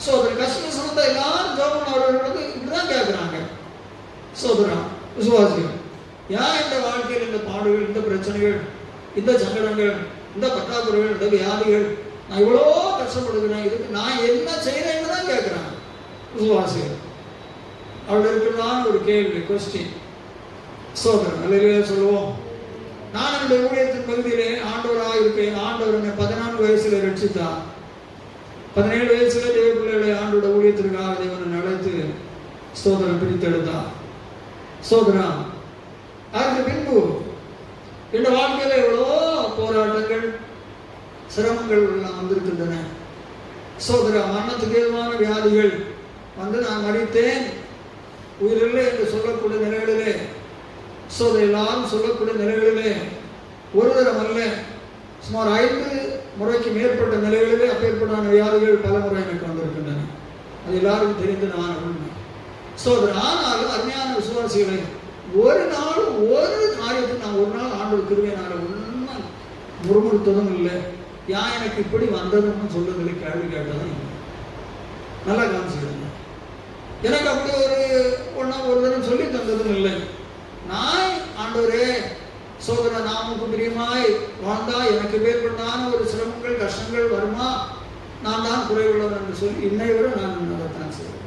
சோதரன் கஷ்ட சமத்தை எல்லாரும் ஜோபன் அவர்களுக்கு இப்படிதான் கேட்கிறாங்க. சோதரன் விசுவாசிகள், ஏன் இந்த வாழ்க்கையில் இந்த பாடுகள், இந்த பிரச்சனைகள், இந்த சங்கடங்கள், இந்த பற்றாக்குறைகள், இந்த வியாதிகள், நான் இவ்வளோ கஷ்டப்படுகிறேன், இதுக்கு நான் என்ன செய்யறேன்னு தான் கேட்கிறாங்க விசுவாசிகள். அவர்கள் இருக்கிறதான ஒரு கேள்வி, கொஸ்டின். சோதரன் அல்லையா சொல்லுவோம். நான் என்னுடைய ஊழியத்தின் பகுதியிலே ஆண்டவராக இருக்கேன். ஆண்டவர் என்னை 14 வயசுல ரட்சித்தார். 17 வயசுல தேவ பிள்ளைகளை ஆண்டோட ஊழியத்திற்காக தேவனை அழைத்து ஸ்தோத்திரம் பிரித்தெடுத்தார். சோதரம் அதற்கு பின்பு இந்த வாழ்க்கையில எவ்வளோ போராட்டங்கள், சிரமங்கள் எல்லாம் வந்திருக்கின்றன. சோதரம் மரணத்துக்கு ஏதுவான வியாதிகள் வந்து நான் மறித்தேன், உயிரில்லை என்று சொல்லக்கூடிய நிலைகளிலே, சோதரை எல்லாரும் சொல்லக்கூடிய நிலைகளிலே ஒரு தரம் அல்ல, சுமார் 5 முறைக்கு மேற்பட்ட நிலைகளிலே அப்பேற்பட்டான வியாதிகள் பல முறை எனக்கு வந்திருக்கின்றன. அது எல்லாருக்கும் தெரிந்து நான் உண்மை. சோதரர் ஆனாலும் அருமையான விசுவாசிகளை, ஒரு நாள் ஒரு காரியத்தை நான் ஒரு நாள் ஆண்டவர் கிருபையினால உண்மை முறுமுறுத்ததும் இல்லை. ஏன் எனக்கு இப்படி வந்ததுன்னு சொல்லுதில்லை, கேள்வி கேட்டதும் இல்லை. நல்லா காமிச்சுக்கிறேங்க. எனக்கு அப்படி ஒரு தினம் சொல்லி தந்ததும் இல்லை. நான் ஆண்டவரே சோதர நாமுக்கு பிரியமாய் வாழ்ந்தா எனக்கு பேர்பட்டான ஒரு சிரமங்கள், கஷ்டங்கள் வருமா? நான் தான் குறைவுள்ளவன் என்று சொல்லி இன்னை வரை நான் அதைத்தான் செய்வேன்.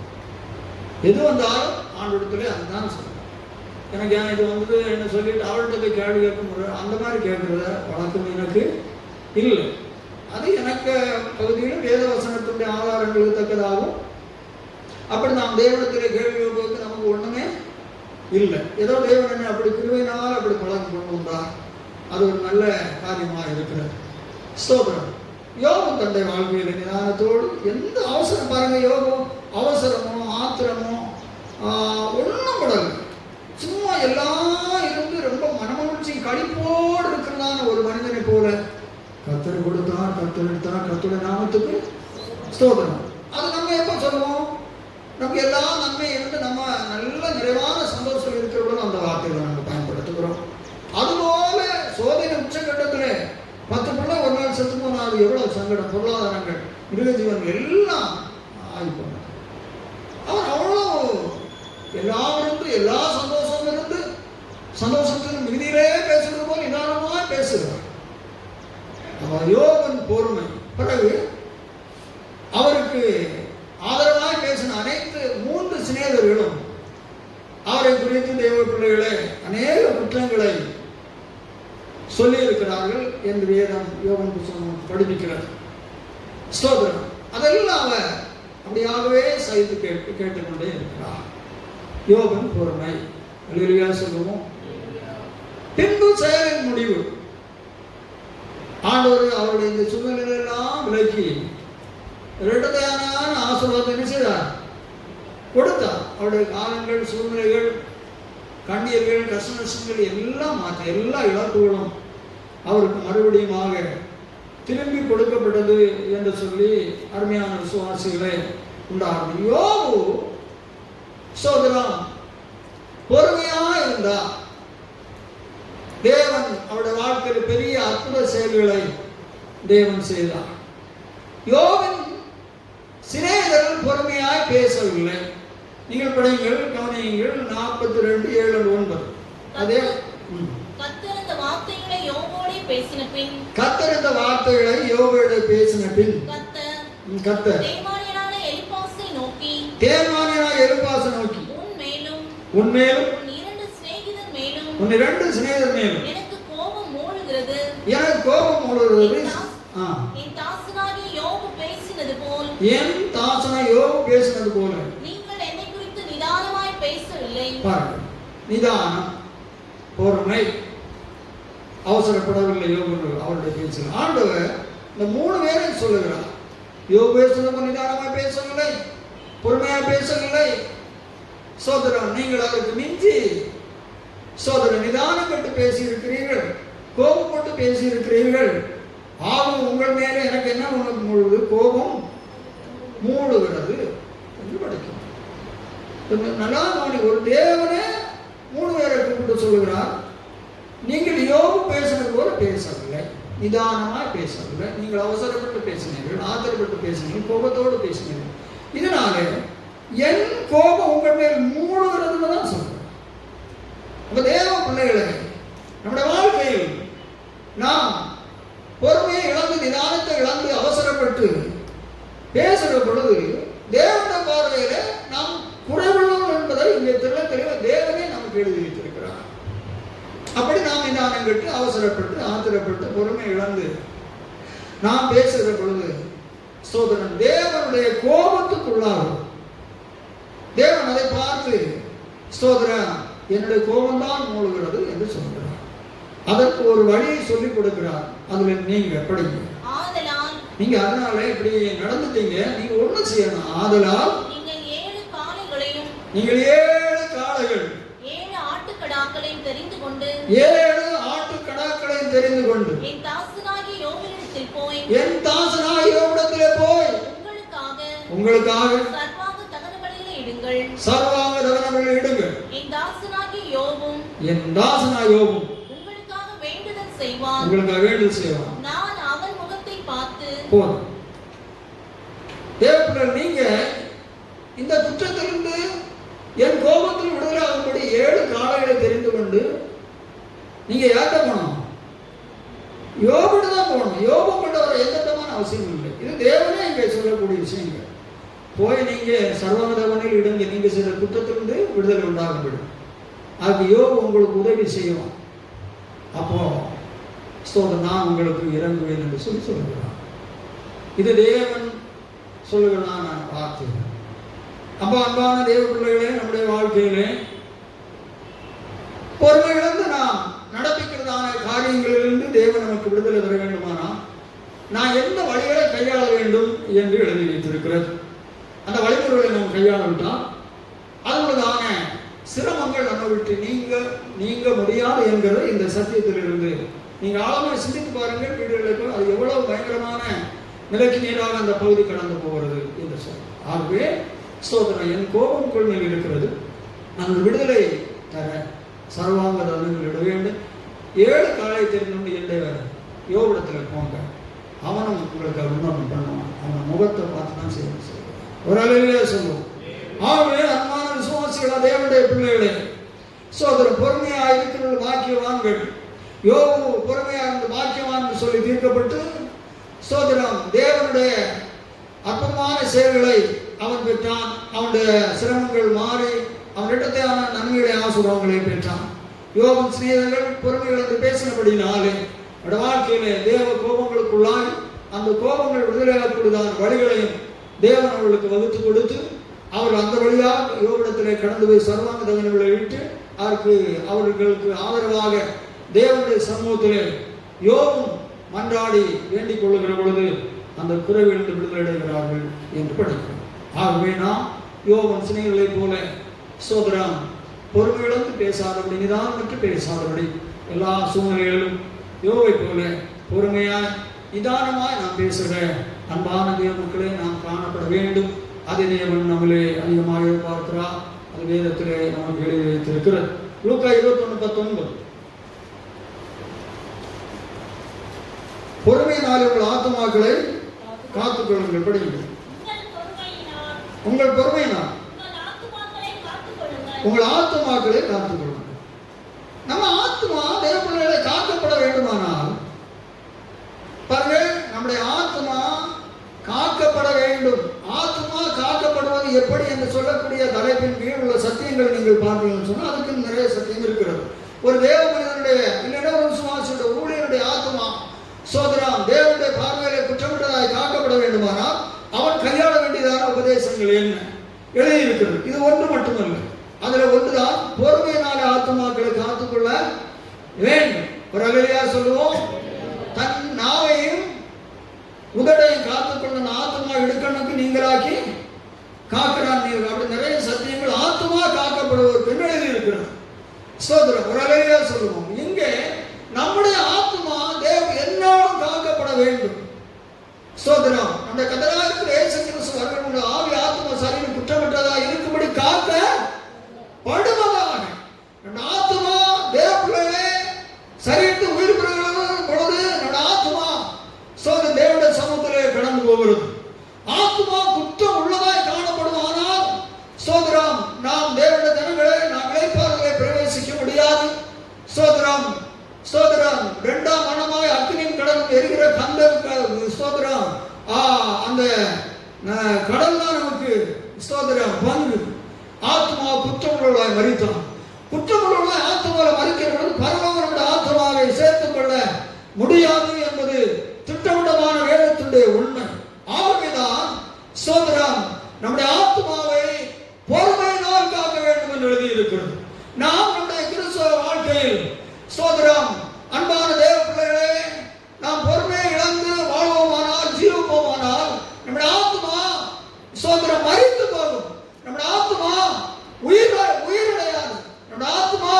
எது வந்தாலும் ஆண்டோடத்துல அதுதான் சொல்றேன். எனக்கு ஏன் இது வந்தது என்ன சொல்லிட்டு அவள்கிட்ட போய் கேள்வி கேட்க முடியும், அந்த மாதிரி கேட்கறத வழக்கம் எனக்கு இல்லை. அது எனக்கு பகுதியிலும் வேத வசனத்துடைய ஆதாரங்களுக்கு தக்கதாகும். அப்படி நாம் தேவனத்திலே கேள்வி கேட்பதற்கு நமக்கு ஒண்ணுமே இல்லை. ஏதோ தேவன் அப்படி கிருபையினால் அப்படி பழக்கம் கொண்டு வந்தார். அது ஒரு நல்ல காரியமாக இருக்கிறது. ஸ்தோத்திரம். யோபு தன்னுடைய வாழ்க்கையில் நிதானத்தோடு எந்த அவசரம் பாருங்க, யோபம் அவசரமோ ஆத்திரமோ ஒன்றும் படலை. சும்மா எல்லாம் இருந்து ரொம்ப மனமகிழ்ச்சி களிப்போடு இருக்கிறதான ஒரு மனிதனை போல கர்த்தர் கொடுத்தார், கர்த்தர் எடுத்தார், கர்த்தருடைய நாமத்துக்கு ஸ்தோத்திரம். அது நம்ம எப்போ சொல்லுவோம்? நமக்கு எல்லாம் நன்மை இருந்து நம்ம நல்ல நிறைவான சந்தோஷம் இருக்கிறவங்களும் அந்த வார்த்தைகளை நம்ம பயன்படுத்துகிறோம். அதுபோல சோதனை உச்சகட்டத்தில் 10 பிள்ளை ஒரு நாள் செத்து போனால் எவ்வளவு சங்கடம், பொருளாதாரங்கள், மிருகஜீவன் எல்லாம் ஆகிப்போன. அவன் அவ்வளோ எல்லாம் இருந்து எல்லா சந்தோஷம் இருந்து சந்தோஷத்தின் மிகுதியிலே பேசுகிறது போல் நிதானமாக பேசுகிறார். அவன் யோகன் பொறுமை. பிறகு அவருக்கு ஆதரவாய் பேசின அனைத்து 3 சிநேகர்களும் அவரை குறித்து தேவ பிள்ளைகளை அநேக குற்றங்களை சொல்லி இருக்கிறார்கள் என்று வேதம் யோகன் புத்தகம் படிப்பிக்கிறது. ஸ்தோத்திரம். அதெல்லாம் அவர் அப்படியாகவே சைத்து கேட்டுக்கொண்டே இருக்கிறார். யோகன் பொறுமை. அல்லேலூயா சொல்லுவோம். பின்பு செயலின் முடிவு. ஆண்டவர் அவருடைய இந்த சூழ்நிலையெல்லாம் விலக்கி இரட்டையான ஆசீர்வாதத்தை என்ன செய்தார்? கொடுத்தார். அவருடைய காலங்கள், சூழ்நிலைகள், கண்ணீர்கள், கஷ்ட நஷ்டங்கள் எல்லாம் மாற்ற, எல்லா இழப்புகளும் அவருக்கு மறுபடியுமாக திரும்பி கொடுக்கப்பட்டது என்று சொல்லி அருமையான விசுவாசிகளை உண்டாகும். யோபு சோதரம் பொறுமையா இருந்தா தேவன் அவருடைய வாழ்க்கையில் பெரிய அற்புத செயல்களை தேவன் செய்தார். யோபின் சிநேகிதர்கள் பொறுமையாய் பேசவில்லை. நீங்கள் படிங்கள், கவனியுங்கள். 42:7-9. அதே கர்த்தர் இந்த வார்த்தைகளை யோபோடே பேசின பின், கர்த்தர் இந்த வார்த்தைகளை யோபோடே பேசின பின் கர்த்தர் தேமானியனான எலிப்பாசை நோக்கி உன் மேலும் உன் 2 சிநேகிதர் மேலும் எனக்கு கோபம் மூழுகிறது. என் தாசனாகிய யோபு என் தாசன யோபு பேசினது போல நீங்கள் என்னை குறித்து நிதானமாய் பேசவில்லை. பாருங்க, நிதானம், பொறுமை, அவசரப்படவில்லை யோபு அவருடைய பேச்சு. ஆண்டவர் இந்த 3 பேரையும் சொல்லுகிறார். யோபு பேசுனது நிதானமாய் பேசவில்லை, பொறுமையாக பேசவில்லை. சோதரன், நீங்கள் அதற்கு மிஞ்சி சோதரன் நிதானம் கட்டு பேசி இருக்கிறீர்கள், கோபப்பட்டு பேசி இருக்கிறீர்கள். ஆகும் உங்கள் மேலே எனக்கு என்ன முழுது கோபம் மூடுகிறது என்று படிக்கும். நல்லா ஒரு தேவனே 3 பேரை கூப்பிட்டு சொல்லுகிறார். நீங்கள் யோபு பேசுனது போல பேசவில்லை, நிதானமாய் பேசவில்லை, நீங்கள் அவசரப்பட்டு பேசினீர்கள், ஆத்திரப்பட்டு பேசினீர்கள், கோபத்தோடு பேசினீர்கள். இதனால என் கோபம் உங்கள் மேல் மூடுகிறதுன்னு தான் சொல்றேன். அப்ப தேவ பிள்ளைகளை நம்முடைய வாழ்க்கையில் நாம் பொறுமையை இழந்து, நிதானத்தை இழந்து, அவசரப்பட்டு பேசுகிற பொழுது தேவனுடைய பார்வையில நாம் குறைவுள்ளோம் என்பதை இங்கே தெளிவாக தேவனே நமக்கு எழுதி வைத்திருக்கிறார். அப்படி நாம் நிதானம் கட்டு, அவசரப்பட்டு, ஆத்திரப்பட்டு, பொறுமை இழந்து நாம் பேசுகிற பொழுது சோதரன் தேவனுடைய கோபத்துக்குள்ளாகும். தேவன் அதை பார்த்து சோதரன் என்னுடைய கோபம்தான் மூழ்கிறது என்று சொல்கிறார். அதற்கு ஒரு வழியை சொல்லிக் கொடுக்கிறார். அதுல நீங்க படிங்க. நீங்க அதனால இப்படி நடந்துட்டீங்க, நீங்க ஒண்ணு செய்யணும். ஆதலால் நீங்கள் 7 காளைகளையும் 7 ஆட்டுக்கடாக்களையும் தெரிந்து கொண்டு 7 ஆட்டுக்கடாக்களையும் தெரிந்து கொண்டு என் தாசனாகிய யோபினிடத்தில் போய் உங்களுக்காக சர்வாங்க தகன பலிகளை இடுங்கள். என் தாசனாகிய யோபும் உங்களுக்காக வேண்டுதல் செய்வான். நான் அவன் முகத்தை பார்த்து போதும். தேவப்பிள்ளைகள், நீங்க இந்த குற்றத்திலிருந்து என் கோபத்தில் விடுதலை ஆகும்படி 7 காளைகளை தெரிந்து கொண்டு நீங்க யார்கிட்ட போகணும்? யோபுட்டு தான் போகணும். யோபம் கொண்ட ஒரு எந்த விதமான அவசியம் இல்லை. இது தேவனே இங்கே சொல்லக்கூடிய விஷயங்கள். போய் நீங்க சர்வதவனில் இடுங்க, நீங்க சில குற்றத்திலிருந்து விடுதலை உண்டாகும்படும். அதுக்கு யோபு உங்களுக்கு உதவி செய்வான். அப்போ நான் உங்களுக்கு இறங்குவேன் என்று சொல்லுகிறான். இது தேவன் சொல்லுகிறதான வார்த்தை. அப்போ அன்பான தேவ பிள்ளைகளே, நம்முடைய வாழ்க்கையிலே பொறுமை இழந்து நாம் நடப்பிக்கிறதான காரியங்களிலிருந்து தேவன் நமக்கு விடுதலை தர வேண்டுமானால் நான் எந்த வழிகளை கையாள வேண்டும் என்று எழுதி வைத்திருக்கிறது. அந்த வழிமுறைகளை நாம் கையாளவிட்டால் அதனுடையதான சிரமங்கள் நம்ம விட்டு நீங்க முடியாது என்கிற இந்த சத்தியத்திலிருந்து நீங்க ஆழமாக சிந்தித்து பாருங்கள். வீடுகளுக்கு அது எவ்வளவு பயங்கரமான நிலைக்கு நீராக அந்த பகுதி கடந்து போகிறது என்று சொல்றோம். ஆகவே சோதனை என் கோபம் கொள்மையில் இருக்கிறது, அந்த விடுதலை தர சர்வாங்க தவறுகள் இட வேண்டும். 7 காலை தெரிந்து என்னுடைய யோகத்தில் போங்க, அவனும் உங்களுக்கு உண்மை பண்ணுவான். அவன் முகத்தை பார்த்து தான் செய்ய ஒரு அளவிலே சொல்லுவோம். ஆகவே அன்பான விசுவாசிகளா, தேவனுடைய பிள்ளைகளே, சோதரன் பொறுமையா இருக்கிற பாக்கியவான்கள். யோபு பொறுமையா இருந்த பாக்கியவான் என்று சொல்லி தீர்க்கப்பட்டு சோதரம் தேவனுடைய அற்புதமான செயல்களை அவன் பெற்றான். அவனுடைய சிரமங்கள் மாறி அவன் இடத்தையான நன்மைகளை ஆசீர்வாதங்களை பெற்றான். யோபன் சிநேகர்கள் பொறுமைகள் என்று பேசினபடினாலே அவருடைய வாழ்க்கையிலே தேவ கோபங்களுக்குள்ளாய் அந்த கோபங்கள் விடுதலையாகக்கூடியதான வழிகளையும் தேவன் அவர்களுக்கு வகுத்து கொடுத்து அவர் அந்த வழியாக யோகத்திலே கடந்து போய் சர்வாங்க தகனங்களை விட்டு அவர்களுக்கு ஆதரவாக தேவனுடைய சமூகத்திலே யோபும் மன்றாடி வேண்டிக் கொள்ளுகிற பொழுது அந்த குறைவிலிருந்து விடுதலை அடைகிறார்கள் என்று படிக்கிறோம். ஆகவே நாம் யோபன் சிநேகர்களை போல சோதரம் பொறுமையிழந்து பேசாதபடி, நிதானமற்று பேசாதபடி, எல்லா சூழ்நிலைகளிலும் யோபை போல பொறுமையாய் நிதானமாய் நாம் பேசுகிற அன்பான தேவ மக்களை நாம் காணப்பட வேண்டும். அதை தேவன் நம்மளே அதிகமாக எதிர்பார்க்கிறார். அது வேதத்திலே நமக்கு எழுதி வைத்திருக்கிறது. லூக்கா 21:19 பொறுமையினால் உங்கள் ஆத்துமாக்களை காத்துக்கொள்ளுங்கள். படியுங்கள். உங்கள் பொறுமையினால் உங்கள் ஆத்துமாக்களை காத்துக்கொள்ளுங்கள். நம்ம ஆத்மா தேவ பிள்ளைகளை காக்கப்பட வேண்டுமானால் பாருங்க, நம்முடைய ஆத்மா காக்கப்பட வேண்டும். ஆத்மா காக்கப்படுவது எப்படி என்று சொல்லக்கூடிய தலைப்பின் கீழ் உள்ள சத்தியங்கள் நீங்கள் பார்த்தீங்கன்னு சொன்னால் அதுக்கு நிறைய சத்தியம் இருக்கிறது. ஒரு தேவ மனிதனுடைய இல்லைன்னா ஒரு விசுவாசியுடைய ஊழியருடைய ஆத்மா சோதரம் தேவனுடைய பார்வையிலே குற்றமிட்டதாய் காக்கப்பட வேண்டுமானால் அவன் கையாள உபதேசங்கள் என்ன எழுதியிருக்கிறது. இது ஒன்று மட்டுமல்ல, அதுல ஒன்றுதான் பொறுமையினால ஆத்துமாக்களை காத்துக்கொள்ள வேண்டும். ஒரு அல்லேலூயா சொல்லுவோம். தன் நாவையும் உதடையும் காத்துக்கொள்ள ஆத்துமா இடுக்கணுக்கு நீங்களாக்கி காக்கிறான். அப்படி நிறைய சத்தியங்கள் ஆத்துமா காக்கப்படுவதற்கு எழுதி இருக்கிறது. ஸ்தோத்திரம். ஒரு அல்லேலூயா சொல்லுவோம். இங்கே நம்முடைய ஆத்துமா தேவ என்னாலும் காக்கப்பட வேண்டும். ஸ்தோத்திரம். நம்முடைய கர்த்தராகிய இயேசு கிறிஸ்து அவர்களுடைய ஆவி ஆத்துமா சரீரம் குற்றமற்றதா இருக்கும்படி காக்க படுவதாக. நம்ம ஆத்துமா தேவ பிள்ளைகளே சரீரத்தை உயிர் பெறும் பொழுது நம்ம ஆத்துமா ஸ்தோத்திரம் தேவனுடைய சமூகத்திலே கடந்து போகிறது. ஆத்துமா குற்றம் உள்ளதாய் காணப்படுமானால் ஸ்தோத்திரம் நாம் தேவனுடைய ஜனங்களே நாம் இளைப்பாறுதலை பிரவேசிக்க முடியாது. ஸ்தோத்திரம். ஸ்தோத்திரம். இரண்டாம் மனமாய் அக்கினியின் கடல் எரிகிற கந்த ஸ்தோத்திரம் அந்த கடல் தான் நமக்கு ஸ்தோத்திரம் பங்கு. ஆத்மா குற்றமுள்ளவர்களாய் மரித்தான். குற்றமுள்ளவர்களாய் ஆத்மாவை மறிக்கிறவர்கள் பரலோகம் நம்முடைய ஆத்மாவை சேர்த்துக் கொள்ள முடியாது என்பது திட்டமிட்டமான வேதத்தினுடைய உண்மை. ஆகவேதான் ஸ்தோத்திரம் நம்முடைய ஆத்மாவை பொறுமையினால் காக்க வேண்டும் என்று எழுதியிருக்கிறது. நாம் நம்முடைய கிறிஸ்தவ வாழ்க்கையில் ஸ்தோத்திரம் அன்பான தேவ பிள்ளைகளே நாம் பொறுமையை இழந்து வாழ்வோமானால் ஜீவிப்போமானால் நம்முடைய ஆத்மா ஸ்தோத்திரம் மரித்து போகும். நம்முடைய ஆத்மா உயிரடையாது. நம்முடைய ஆத்மா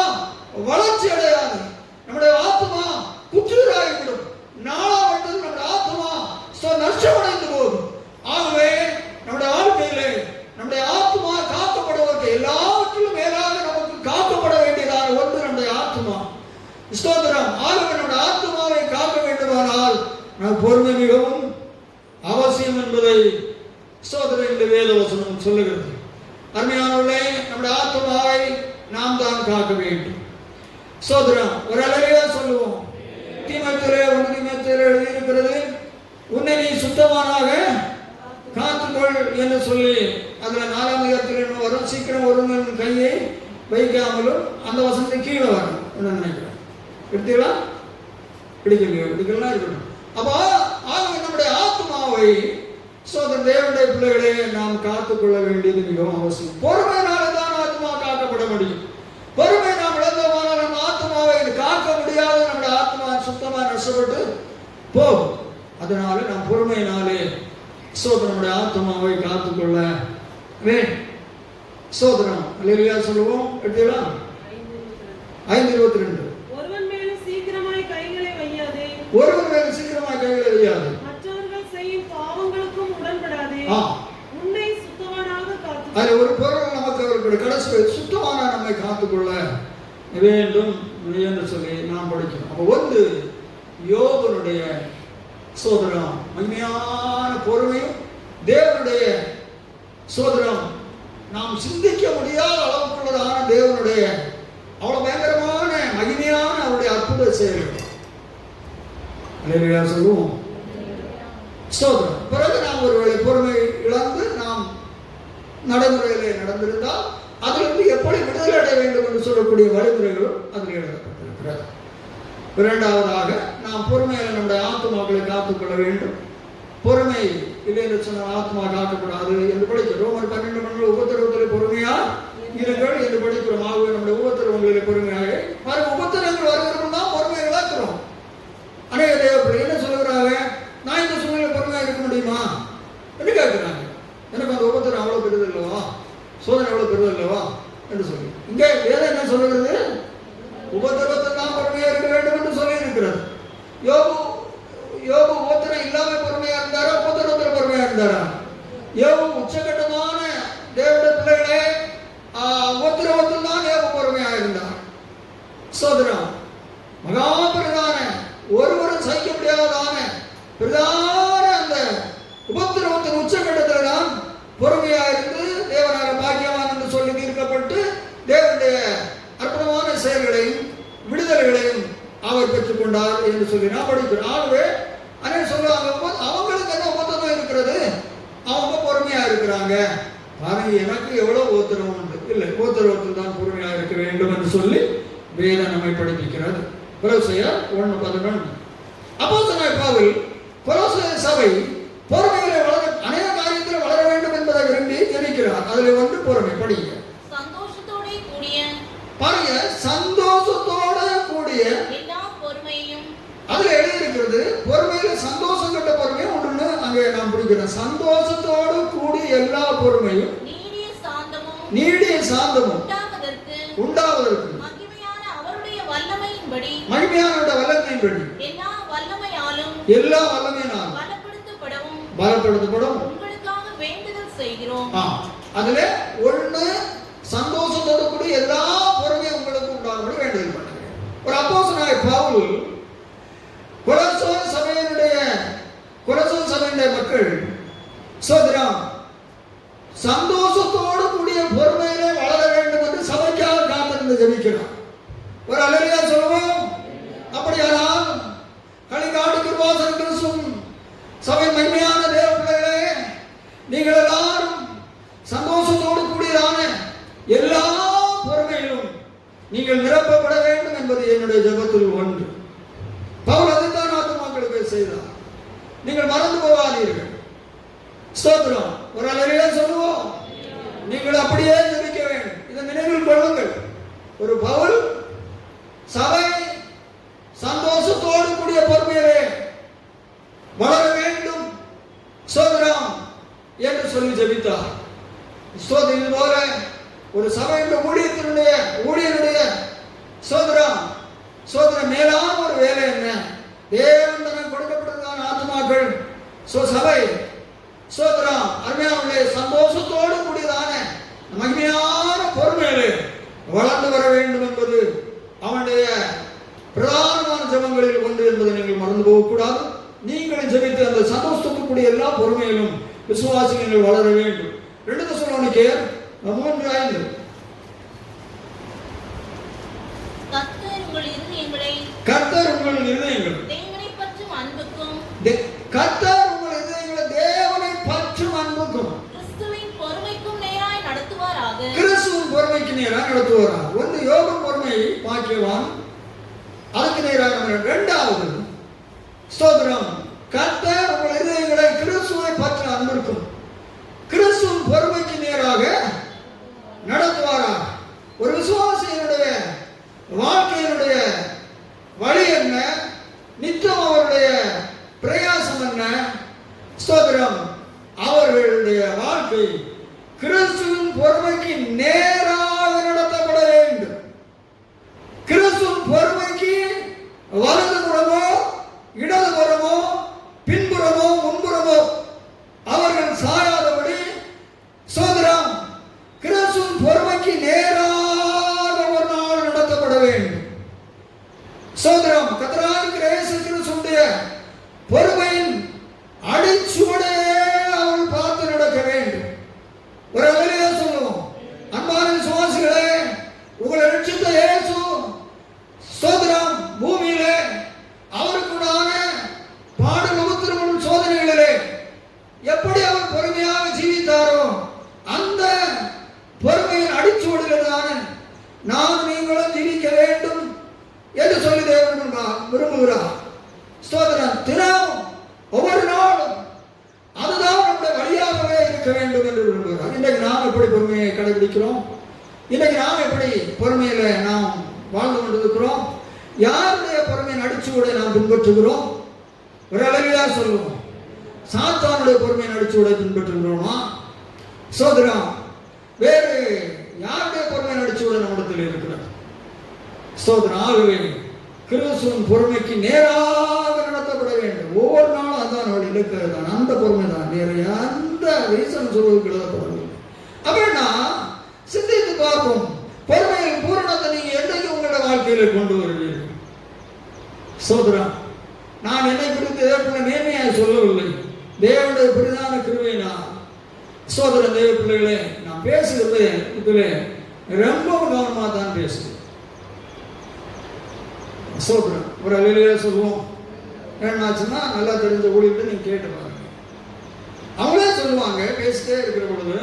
வளர்ச்சி அடையாது. நம்முடைய ஆத்மா குற்றீராகிவிடும். நாளாவட்டம் நம்முடைய ஆத்மா நஷ்டமடைந்து போகும். ஆகவே நம்முடைய வாழ்க்கையிலே நம்முடைய ஆத்மா காக்கப்படுவதற்கு எல்லாவற்றிலும் மேலாக நமக்கு காக்கப்பட வேண்டியதான ஒன்று நம்முடைய ஆத்மா. ஸ்தோத்திரம். ஆகவே நம்முடைய ஆத்மாவை காக்க வேண்டுமானால் நாம் பொறுமை மிகவும் அவசியம் என்பதை ஸ்தோத்திரம் இந்த வேத வசனம் சொல்லுகிறது. அருமையானவர்களே, நம்முடைய ஆத்மாவை நாம் தான் காக்க வேண்டும். ஸ்தோத்திரம். ஒரு அல்லேலூயா சொல்லுவோம். தீமோத்தேயுவிலே 1 தீமோத்தேயுவிலே எழுதியிருக்கிறது, உன்னை நீ சுத்தமானாக காத்துக்கொள் என்று சொல்லி அதுல 4ஆம் அதிகாரத்தில் வரும். சீக்கிரம் ஒருவன் கையை வைக்காமலும் அந்த வசனத்தை கீழே வரும் நினைக்கிறேன். எடுத்தீங்களா? பிடிக்கலையோ? பிடிக்கலாம் இருக்கணும். அப்போ ஆகவே நம்முடைய ஆத்மாவை தேவனுடைய பிள்ளைகளே நாம் காத்துக்கொள்ள வேண்டியது மிகவும் அவசியம். பொறுமையினால தான் ஆத்மா காக்கப்பட முடியும். பொறுமை நாம் இழந்தோமானால் நம்ம ஆத்மாவை காக்க முடியாது. நம்முடைய ஆத்மா சுத்தமா நஷ்டப்பட்டு போகும். அதனால நாம் பொறுமையினாலே நம்முடைய ஆத்மாவை காத்துக்கொள்ள வேண்டும். சோதனம் அல்லேலூயா சொல்லுவோம். எடுத்தீங்களா? 5:22. ஒருவன் மேல சீக்கிரமாய் கைகளை வையாதே. ஒருவன் மேல சீக்கிரமாய் கைகளை வையாதே. மற்றவர்கள் செய்யும் பாவங்களுக்கும் உடன்படாதே. உன்னை சுத்தமானாக காத்துக்கொள். அது ஒரு பொருள் நமக்கு அவர்களுடைய கடைசி சுத்தமான நம்மை காத்துக்கொள்ள வேண்டும் என்று சொல்லி நாம் படிக்கிறோம். அப்போ வந்து யோபனுடைய சோதரம் மகிமையான பொறுமையும் தேவனுடைய சோதரம் நாம் சிந்திக்க முடியாத அளவுக்குள்ளதான தேவனுடைய அவ்வளவு பயங்கரமான மகிமையான அவருடைய அற்புத செயல் சொல்லுவோம். சோதரம் பிறகு நாம் ஒருவேளை பொறுமை இழந்து நாம் நடைமுறையிலே நடந்திருந்தால் அதிலிருந்து எப்படி விடுதலை அடைய வேண்டும் என்று சொல்லக்கூடிய வழிமுறைகளும் அதில் எழுதப்பட்டிருக்கிறது. இரண்டாவதாக நாம் பொறுமையில் நம்முடைய ஆத்மாக்களை காத்துக்கொள்ள வேண்டும். பொறுமை இல்லை என்று சொன்னால் ஆத்மா காக்கப்படாது என்று படிக்கிறோம். ரோமர் 12 உபத்திரவத்தில் பொறுமையா இருங்கள் என்று படிக்கிறோம். ஆகவே நம்முடைய உபத்திரவங்களிலே பொறுமையாக உபத்திரங்கள் வருகிறோம் தான் பொறுமையை இழக்கிறோம். அநேக தேவப்பிள்ளை என்ன சொல்லுகிறாங்க, நான் இந்த சூழ்நிலை பொறுமையாக இருக்க முடியுமா என்று கேட்கிறாங்க. எனக்கு அந்த உபத்திரம் அவ்வளவு பெறுது இல்லவா, சோதனை அவ்வளவு பெறுது இல்லவா என்று சொல்லி இங்கே வேதம் என்ன சொல்லுகிறது, உபத்திரவத்தில் தான் பொறுமையா இருக்க வேண்டும் என்று சொல்லி இருக்கிறது. யோபு உபத்திரம் இல்லாம பொறுமையா இருந்தாரா, உபத்திரவத்தில் பொறுமையா இருந்தாரா? யோபு உச்சகட்டமான தேவனுடைய பிள்ளைகளே உபத்திரவத்தில் தான் யோபு பொறுமையா இருந்தார். சோதரம் மகா பிரதான ஒருவரும் சகிக்க முடியாததான பிரதான அந்த உபத்திரவத்தின் உச்சகட்டத்தில் தான் பொறுமையா இருந்து தேவனாக பாக்கியவான் என்று சொல்லி தீர்க்கப்பட்டு தேவனுடைய அற்புதமான செயல்களையும் விடுதலைகளையும் அவர் பெற்றுக் கொண்டார் என்று சொல்லி நான் படிக்கிறோம். ஆகவே அண்ணன் சொல்லுவாங்க, அவங்களுக்கு என்ன உபத்திரம் இருக்கிறது, அவங்க பொறுமையா இருக்கிறாங்க. பாருங்க, எனக்கு எவ்வளவு உபத்திரவம் உண்டு. இல்லை, உபத்திரவத்தில் தான் பொறுமையா இருக்க வேண்டும் என்று சொல்லி வேதம் நம்மை படிப்பிக்கிறது. கொலோசியர் 1:11. அப்போஸ்தலனாகிய பவுல் கொலோசிய சபை பொறுமையிலே வளர, அநேக காரியத்தில் வளர வேண்டும் என்பதை விரும்பி ஜெபிக்கிறார். அதுல வந்து பொறுமை படிங்க. சந்தோஷத்தோட கூடிய பாருங்க, சந்தோஷத்தோட கூடிய எல்லா பொறுமையும். அதுல எழுதியிருக்கிறது பொறுமையில சந்தோஷம் கட்ட பொறுமையும் ஒன்று அங்கே நான் பிடிக்கிறேன். சந்தோஷத்தோடு கூடிய எல்லா பொறுமையும் நீடிய சாந்தமும் உண்டாவதற்கு மகிமையான அவருடைய வல்லமையின்படி எல்லா வல்லமையினாலும் பலப்படுத்தப்படும் உங்களுக்காக வேண்டுதல் செய்கிறோம். அதுல ஒண்ணு சந்தோஷத்தோடு கூடிய எல்லா பொறுமையும் உங்களுக்கு உண்டாகும்படி வேண்டுதல் பண்ணுங்க. ஒரு அப்போஸ்தலனாகிய பவுல் கொலோசை சபையினுடைய மக்கள் சோதரம் சந்தோஷத்தோடு கூடிய பொறுமையிலே வளர வேண்டும் என்று சபைக்காக காத்திருந்து ஜெபிக்கிறார். ஒரு அல்லேலூயா சொல்லுவோம். அப்படியானால் களிகாடு கிருபாசன கிறிஸ்துவும் சபை மகிமையான தேவ பிள்ளைகளே, நீங்கள் எல்லாரும் சந்தோஷத்தோடு கூடியதான எல்லா பொறுமையிலும் நீங்கள் நிரப்பப்பட வேண்டும் என்பது என்னுடைய ஜெபத்தில் ஒன்று. பவுல் அதைத்தான் ஆத்துமாக்களுக்கு செய்தார். நீங்கள் மறந்து போகாதீர்கள். ஸ்தோத்திரம். ஒரு அல்லேலூயா சொல்லுவோம். நீங்கள் அப்படியே ஜெபிக்க வேண்டும். இதை நினைவில் கொள்ளுங்கள். ஒரு பவுல் சபை சந்தோஷத்தோடு கூடிய பொறுமையிலே வளர வேண்டும் ஸ்தோத்திரம் என்று சொல்லி ஜெபித்தார். ஸ்தோத்திரம். இது போல ஒரு சபையுடைய ஊழியனுடைய ஸ்தோத்திரம் மேலான ஒரு வேலை என்ன? தேவன் தனக்கு கொடுக்கப்பட்டதான ஆத்துமாக்கள் சபை ஸ்தோத்திரம் அருமையானவர்களே, சந்தோஷத்தோடு கூடியதான மகிமையான பொறுமையிலே வளர்ந்து வர வேண்டும் என்பது அவனுடைய பிரதானமான ஜெபங்களில் ஒன்று என்பதை நீங்கள் மறந்து போகக்கூடாது. நீங்களும் ஜெபித்து அந்த சந்தோஷத்துக்குரிய எல்லா பொறுமையிலும் விசுவாசிகள் வளர வேண்டும். 2 தெசலோனிக்கேயர் 3:5 கர்த்தர் உங்கள் இருதயங்களை தேவனை பற்றும் அன்புக்கும் கிறிஸ்துவின் பொறுமைக்கும் நேராய் நடத்துவாராக. கிறிஸ்துவின் பொறுமைக்கு நேராக நடத்துவாராக. ஒன்று யோகம் பொறுமை பாக்கியவான், அதுக்கு நேராக. இரண்டாவது ஸ்தோத்திரம், கர்த்தர் உங்கள் இருதயங்களை கிறிஸ்துவை பற்றி அன்பிற்கும் கிறிஸ்துவின் பொறுமைக்கு நேராக நடத்துவாராக. ஒரு விசுவாசியினுடைய வாழ்க்கையினுடைய வழி என்ன? நித்தம் அவருடைய பிரயாசம் என்ன? ஸ்தோத்திரம், அவர்களுடைய வாழ்க்கை கிறிஸ்துவின் பொறுமைக்கு நேராக நடத்தப்பட வேண்டும். கிறிஸ்துவின் பொறுமைக்கு வலதுபுறமோ இடதுபுறமோ பின்புறமோ முன்புறமோ அவர்கள் சாயாதபடி ஸ்தோத்திரம் கிறிஸ்துவின் பொறுமைக்கு நேராக ஒரு நாள் நடத்தப்பட வேண்டும். ஸ்தோத்திரம். கர்த்தராகிய இயேசு கிறிஸ்துவுடைய பொறுமையின் அடிச்சுவடே அவர்கள் பார்த்து நடக்க வேண்டும். ஒரு அல்லேலூயா சொல்லுவோம். அன்பான விசுவாசிகளே, உங்களை ரட்சித்த இயேசு ஸ்தோத்திரம் பூமியிலே அவருக்குடான பாடு உபத்திரவம் சோதனைகளிலே எப்படி அவர் பொறுமையாக ஜீவித்தாரோ அந்த பொறுமையின் அடிச்சுவடில் தான் நாம் நீங்களும் ஜீவிக்க வேண்டும் என்று சொல்லி தேவன் விரும்புகிறார். ஸ்தோத்திரம். தினம் ஒவ்வொரு நாளும் அதுதான் நம்முடைய வழியாகவே இருக்க வேண்டும் என்று விரும்புகிறார். இன்றைக்கு நாம் எப்படி பொறுமையை கடைபிடிக்கிறோம்? இன்றைக்கு நாம் எப்படி பொறுமையில நாம் வாழ்ந்து கொண்டிருக்கிறோம்? யாருடைய பொறுமையின் அடிச்சுவடை நாம் பின்பற்றுகிறோம்? ஒரு அளவிலா சொல்லுவோம். சாத்தானுடைய பொறுமையின் அடிச்சுவடை பின்பற்றுகிறோமா? ஸ்தோத்திரம். வேறு யாருடைய பொறுமையின் அடிச்சுவடை நம்மிடத்தில் இருக்கிறது? ஸ்தோத்திரம். ஆகவே கிறிஸ்துவின் பொறுமைக்கு நேராக நடத்தப்பட வேண்டும். ஒவ்வொரு நாளும் அதான் அவள் இலக்குதான். அந்த பொறுமை தான், வேற எந்த ரீசன் சொல்வதற்கு எழுதப்படவில்லை. அப்படின்னா சிந்தித்து பார்ப்போம். பொறுமையில் பூரணத்தை நீங்க என்னைக்கு உங்களோட வாழ்க்கையில கொண்டு வருவீர்கள்? ஸ்தோத்திரம். நான் என்னை குறித்து தேவப்பிள்ளை மேன்மையாக சொல்லவில்லை. தேவனுடைய புரிதான கிருபையினா ஸ்தோத்திரம். தேவ பிள்ளைகளே, நான் பேசுகிறது இதில் ரொம்ப கவனமாக தான் பேசுகிறேன். ஸ்தோத்திரம். ஒரு அல்லேலூயா சொல்லுவோம். என்னாச்சுன்னா நல்லா தெரிஞ்ச ஊழியர்கிட்ட நீங்க கேட்டு பாருங்க. அவங்களே சொல்லுவாங்க பேசிட்டே இருக்கிற பொழுது,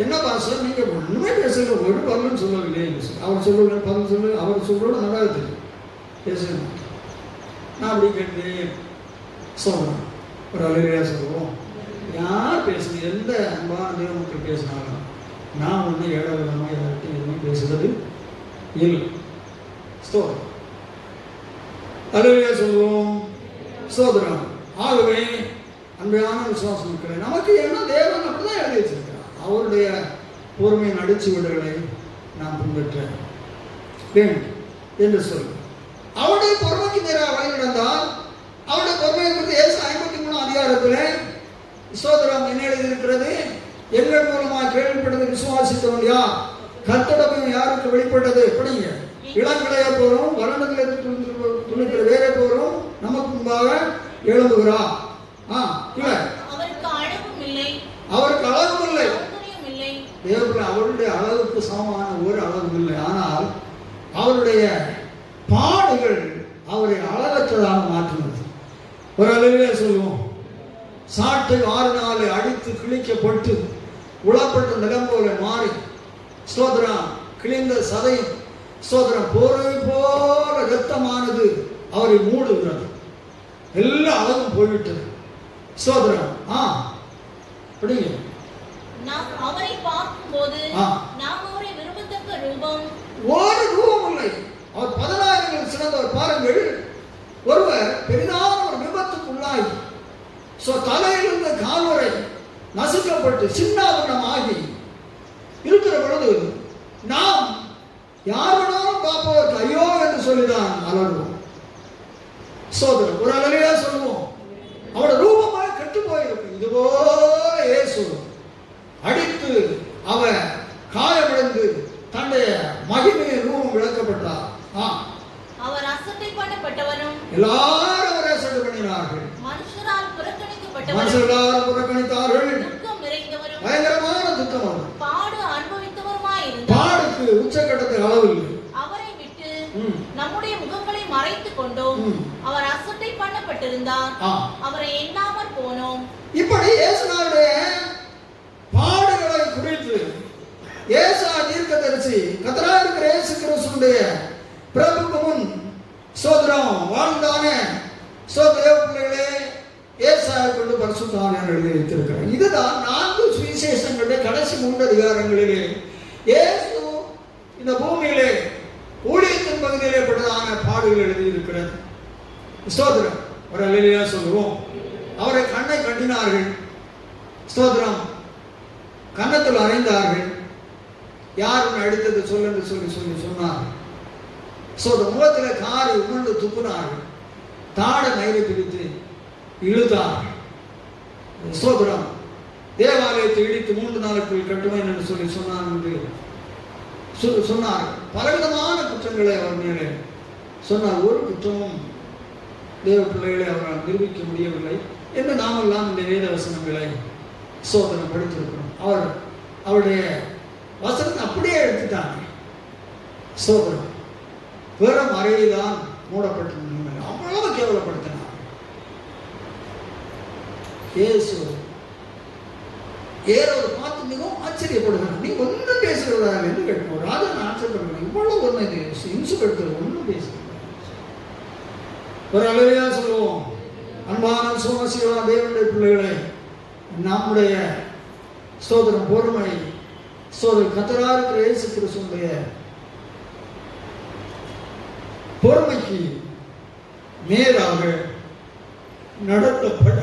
என்ன பாஸ்டர் நீங்க ஒண்ணுமே பேசல, ஒரு பதிலும் சொல்லவில்லை. அவர் சொல்லுங்க பதில் சொல்லு, அவர் சொல்றோட நல்லா தெரியும் பேசுங்க. நான் அப்படி கேட்டு சொல்றேன். ஒரு அல்லேலூயா சொல்லுவோம். யார் பேசுறது, எந்த அன்பான தேவ மக்கள் பேசினாலும் நான் ஒன்றும் ஏழவிதமாக யார்கிட்டையும் எதுவுமே பேசுறது இல்லை. ஸ்தோத்திரம். அல்லேலூயா சொல்லுவோம். ஸ்தோத்திரம். ஆகவே அன்பான விசுவாச மக்களை, நமக்கு என்ன தேவன் அப்படிதான் எழுதி வச்சிருக்கிறார். அவருடைய பொறுமையின் அடிச்சுவடுகளை நாம் பின்பற்ற வேண்டும் என்று சொல்லுவோம். அவருடைய பொறுமைக்கு நேராக வழி நடந்தால், அவருடைய பொறுமையை குறித்து இயேசு 53 அதிகாரத்தில் ஸ்தோத்திரம் என்ன எழுதியிருக்கிறது? எங்கள் மூலமாக கேள்விப்பட்டது விசுவாசித்தவன் யார்? கர்த்தருடைய யாருக்கு வெளிப்பட்டது? படிங்க. இளங்கிளைய போறோம், வரணத்தில் துணிக்கிற வேற போறோம், நமக்கு முன்பாக எழும்புகிறார். அவருக்கு அழகும் இல்லை. தேவர்கள் அவருடைய அளவுக்கு சமமான ஒரு அளவும் இல்லை. ஆனால் அவருடைய பாடுகள் அவரை அழகற்றதாக மாற்றினது. ஒரு அளவிலே சொல்லுவோம். சாட்டை 6 நாள் அடித்து கிழிக்கப்பட்டு உளப்பட்ட நிலம் போல மாறி, ஸ்தோத்திரம், கிழிந்த சதை, ஸ்தோத்திரம், போரை போல இரத்தமானது அவரை மூடுகிறது. எல்லா அளவும் போய்விட்டது. ஸ்தோத்திரம். படிங்க. நாம் அவரை பார்க்கும்போது நாம் அவரை விரும்பத்தக்க ரூபம், ஒரு ரூபம் இல்லை. அவர் 16 சிறந்தவர். பாருங்கள், ஒருவர் பெரிதான ஒரு விபத்துக்குள்ளாகி தலையிலிருந்து கால் வரை நசுக்கப்பட்டு சின்னாபரணமாகி இருக்கிற பொழுது நாம் யார் வேணாலும் பார்ப்பதற்கு ஐயோ என்று சொல்லிதான் அலறுவோம். சோதரர் ஒரு அலறியா சொல்லுவோம். அவருடைய ரூபமாக கெட்டு போயிருக்கும். இதுபோல இயேசு அடித்து அவர் காயமடைந்து தன்னுடைய மகிமையின் ரூபம் விளக்கப்பட்டார். அவர் அசட்டை பண்ணப்பட்டவரும், எல்லாரும் அவரை அசட்டை பண்ணினார்கள். மனுஷரால் புறக்கணித்தார்கள். துக்கம் நிறைந்தவரும், பயங்கரமான துக்கம், பாடு அனுபவித்தவருமாயிருந்தார். பாடுக்கு உச்சக்கட்டத்தை அளவில்லை. அவரை விட்டு நம்முடைய முகங்களை மறைத்துக் கொண்டோம். அவர் அசட்டை பண்ணப்பட்டிருந்தார், அவரை எண்ணாமற் போனோம். இப்படி இயேசுவினுடைய பாடுகளை குறித்து ஏசா தீர்க்கதரிசி கர்த்தராகிய இருக்கிற இயேசு கிறிஸ்துவினுடைய பிரபுக்கு முன் சோதரம் வாழ்ந்தானே சோதர பிள்ளைகளே ஏசாயை கொண்டு பரிசுத்த ஆவியானவர் எழுதி வைத்திருக்கிறார். இதுதான் 4 சுவிசேஷங்களுடைய கடைசி 3 அதிகாரங்களிலே இயேசு இந்த பூமியிலே ஊழியத்தின் பகுதியிலே பட்டதான பாடுகள் எழுதியிருக்கிறது. ஸ்தோத்திரம். ஒரு அல்லேலூயா சொல்லுவோம். அவரை கண்ணை கட்டினார்கள். ஸ்தோத்திரம். கன்னத்தில் அறைந்தார்கள். யார் உன்னை அடித்தது சொல்லு என்று சொல்லி சொன்னார். முகத்தில் காரி உமிழ்ந்து துப்புனார்கள். தாட மயிரை பிரித்து இழுத்தார்கள். ஸ்தோத்திரம். தேவாலயத்தை இடித்து 3 நாளுக்குள் கட்டுவேன் என்று சொன்னார் என்று சொன்னார். பலவிதமான குற்றங்களை அவர் மேலே சொன்னார். ஒரு குற்றமும் தேவ பிள்ளைகளை அவரால் நிரூபிக்க முடியவில்லை என்று நாமெல்லாம் இந்த வேத வசனங்களை சோதனம் படித்திருக்கிறோம். அவருடைய வசனத்தை அப்படியே எடுத்துட்டாங்க. சோதனம் வெறும் அறையைதான் மூடப்பட்டிருந்தாங்க. அவ்வளவு கேவலப்படுத்தினார். இயேசு ஏறோடு பார்த்து மிகவும் ஆச்சரியப்படுகிறார். நீ ஒன்றும் பேசுகிறதா என்று கேட்போம். ராஜா ஆச்சரியப்படுகிறேன். இவ்வளவு ஒன்று இன்சுபடுத்துறது ஒன்றும் பேசுகிறேன். ஒரு அழகையா சொல்லுவோம். அன்பான சோமசிவா தேவனுடைய பிள்ளைகளை, நம்முடைய சோதரம் பொறுமை சோதரர் கர்த்தராகிய இருக்கிற இயேசு கிறிஸ்துவினுடைய பொறுமைக்கு மேலாக நடத்தப்பட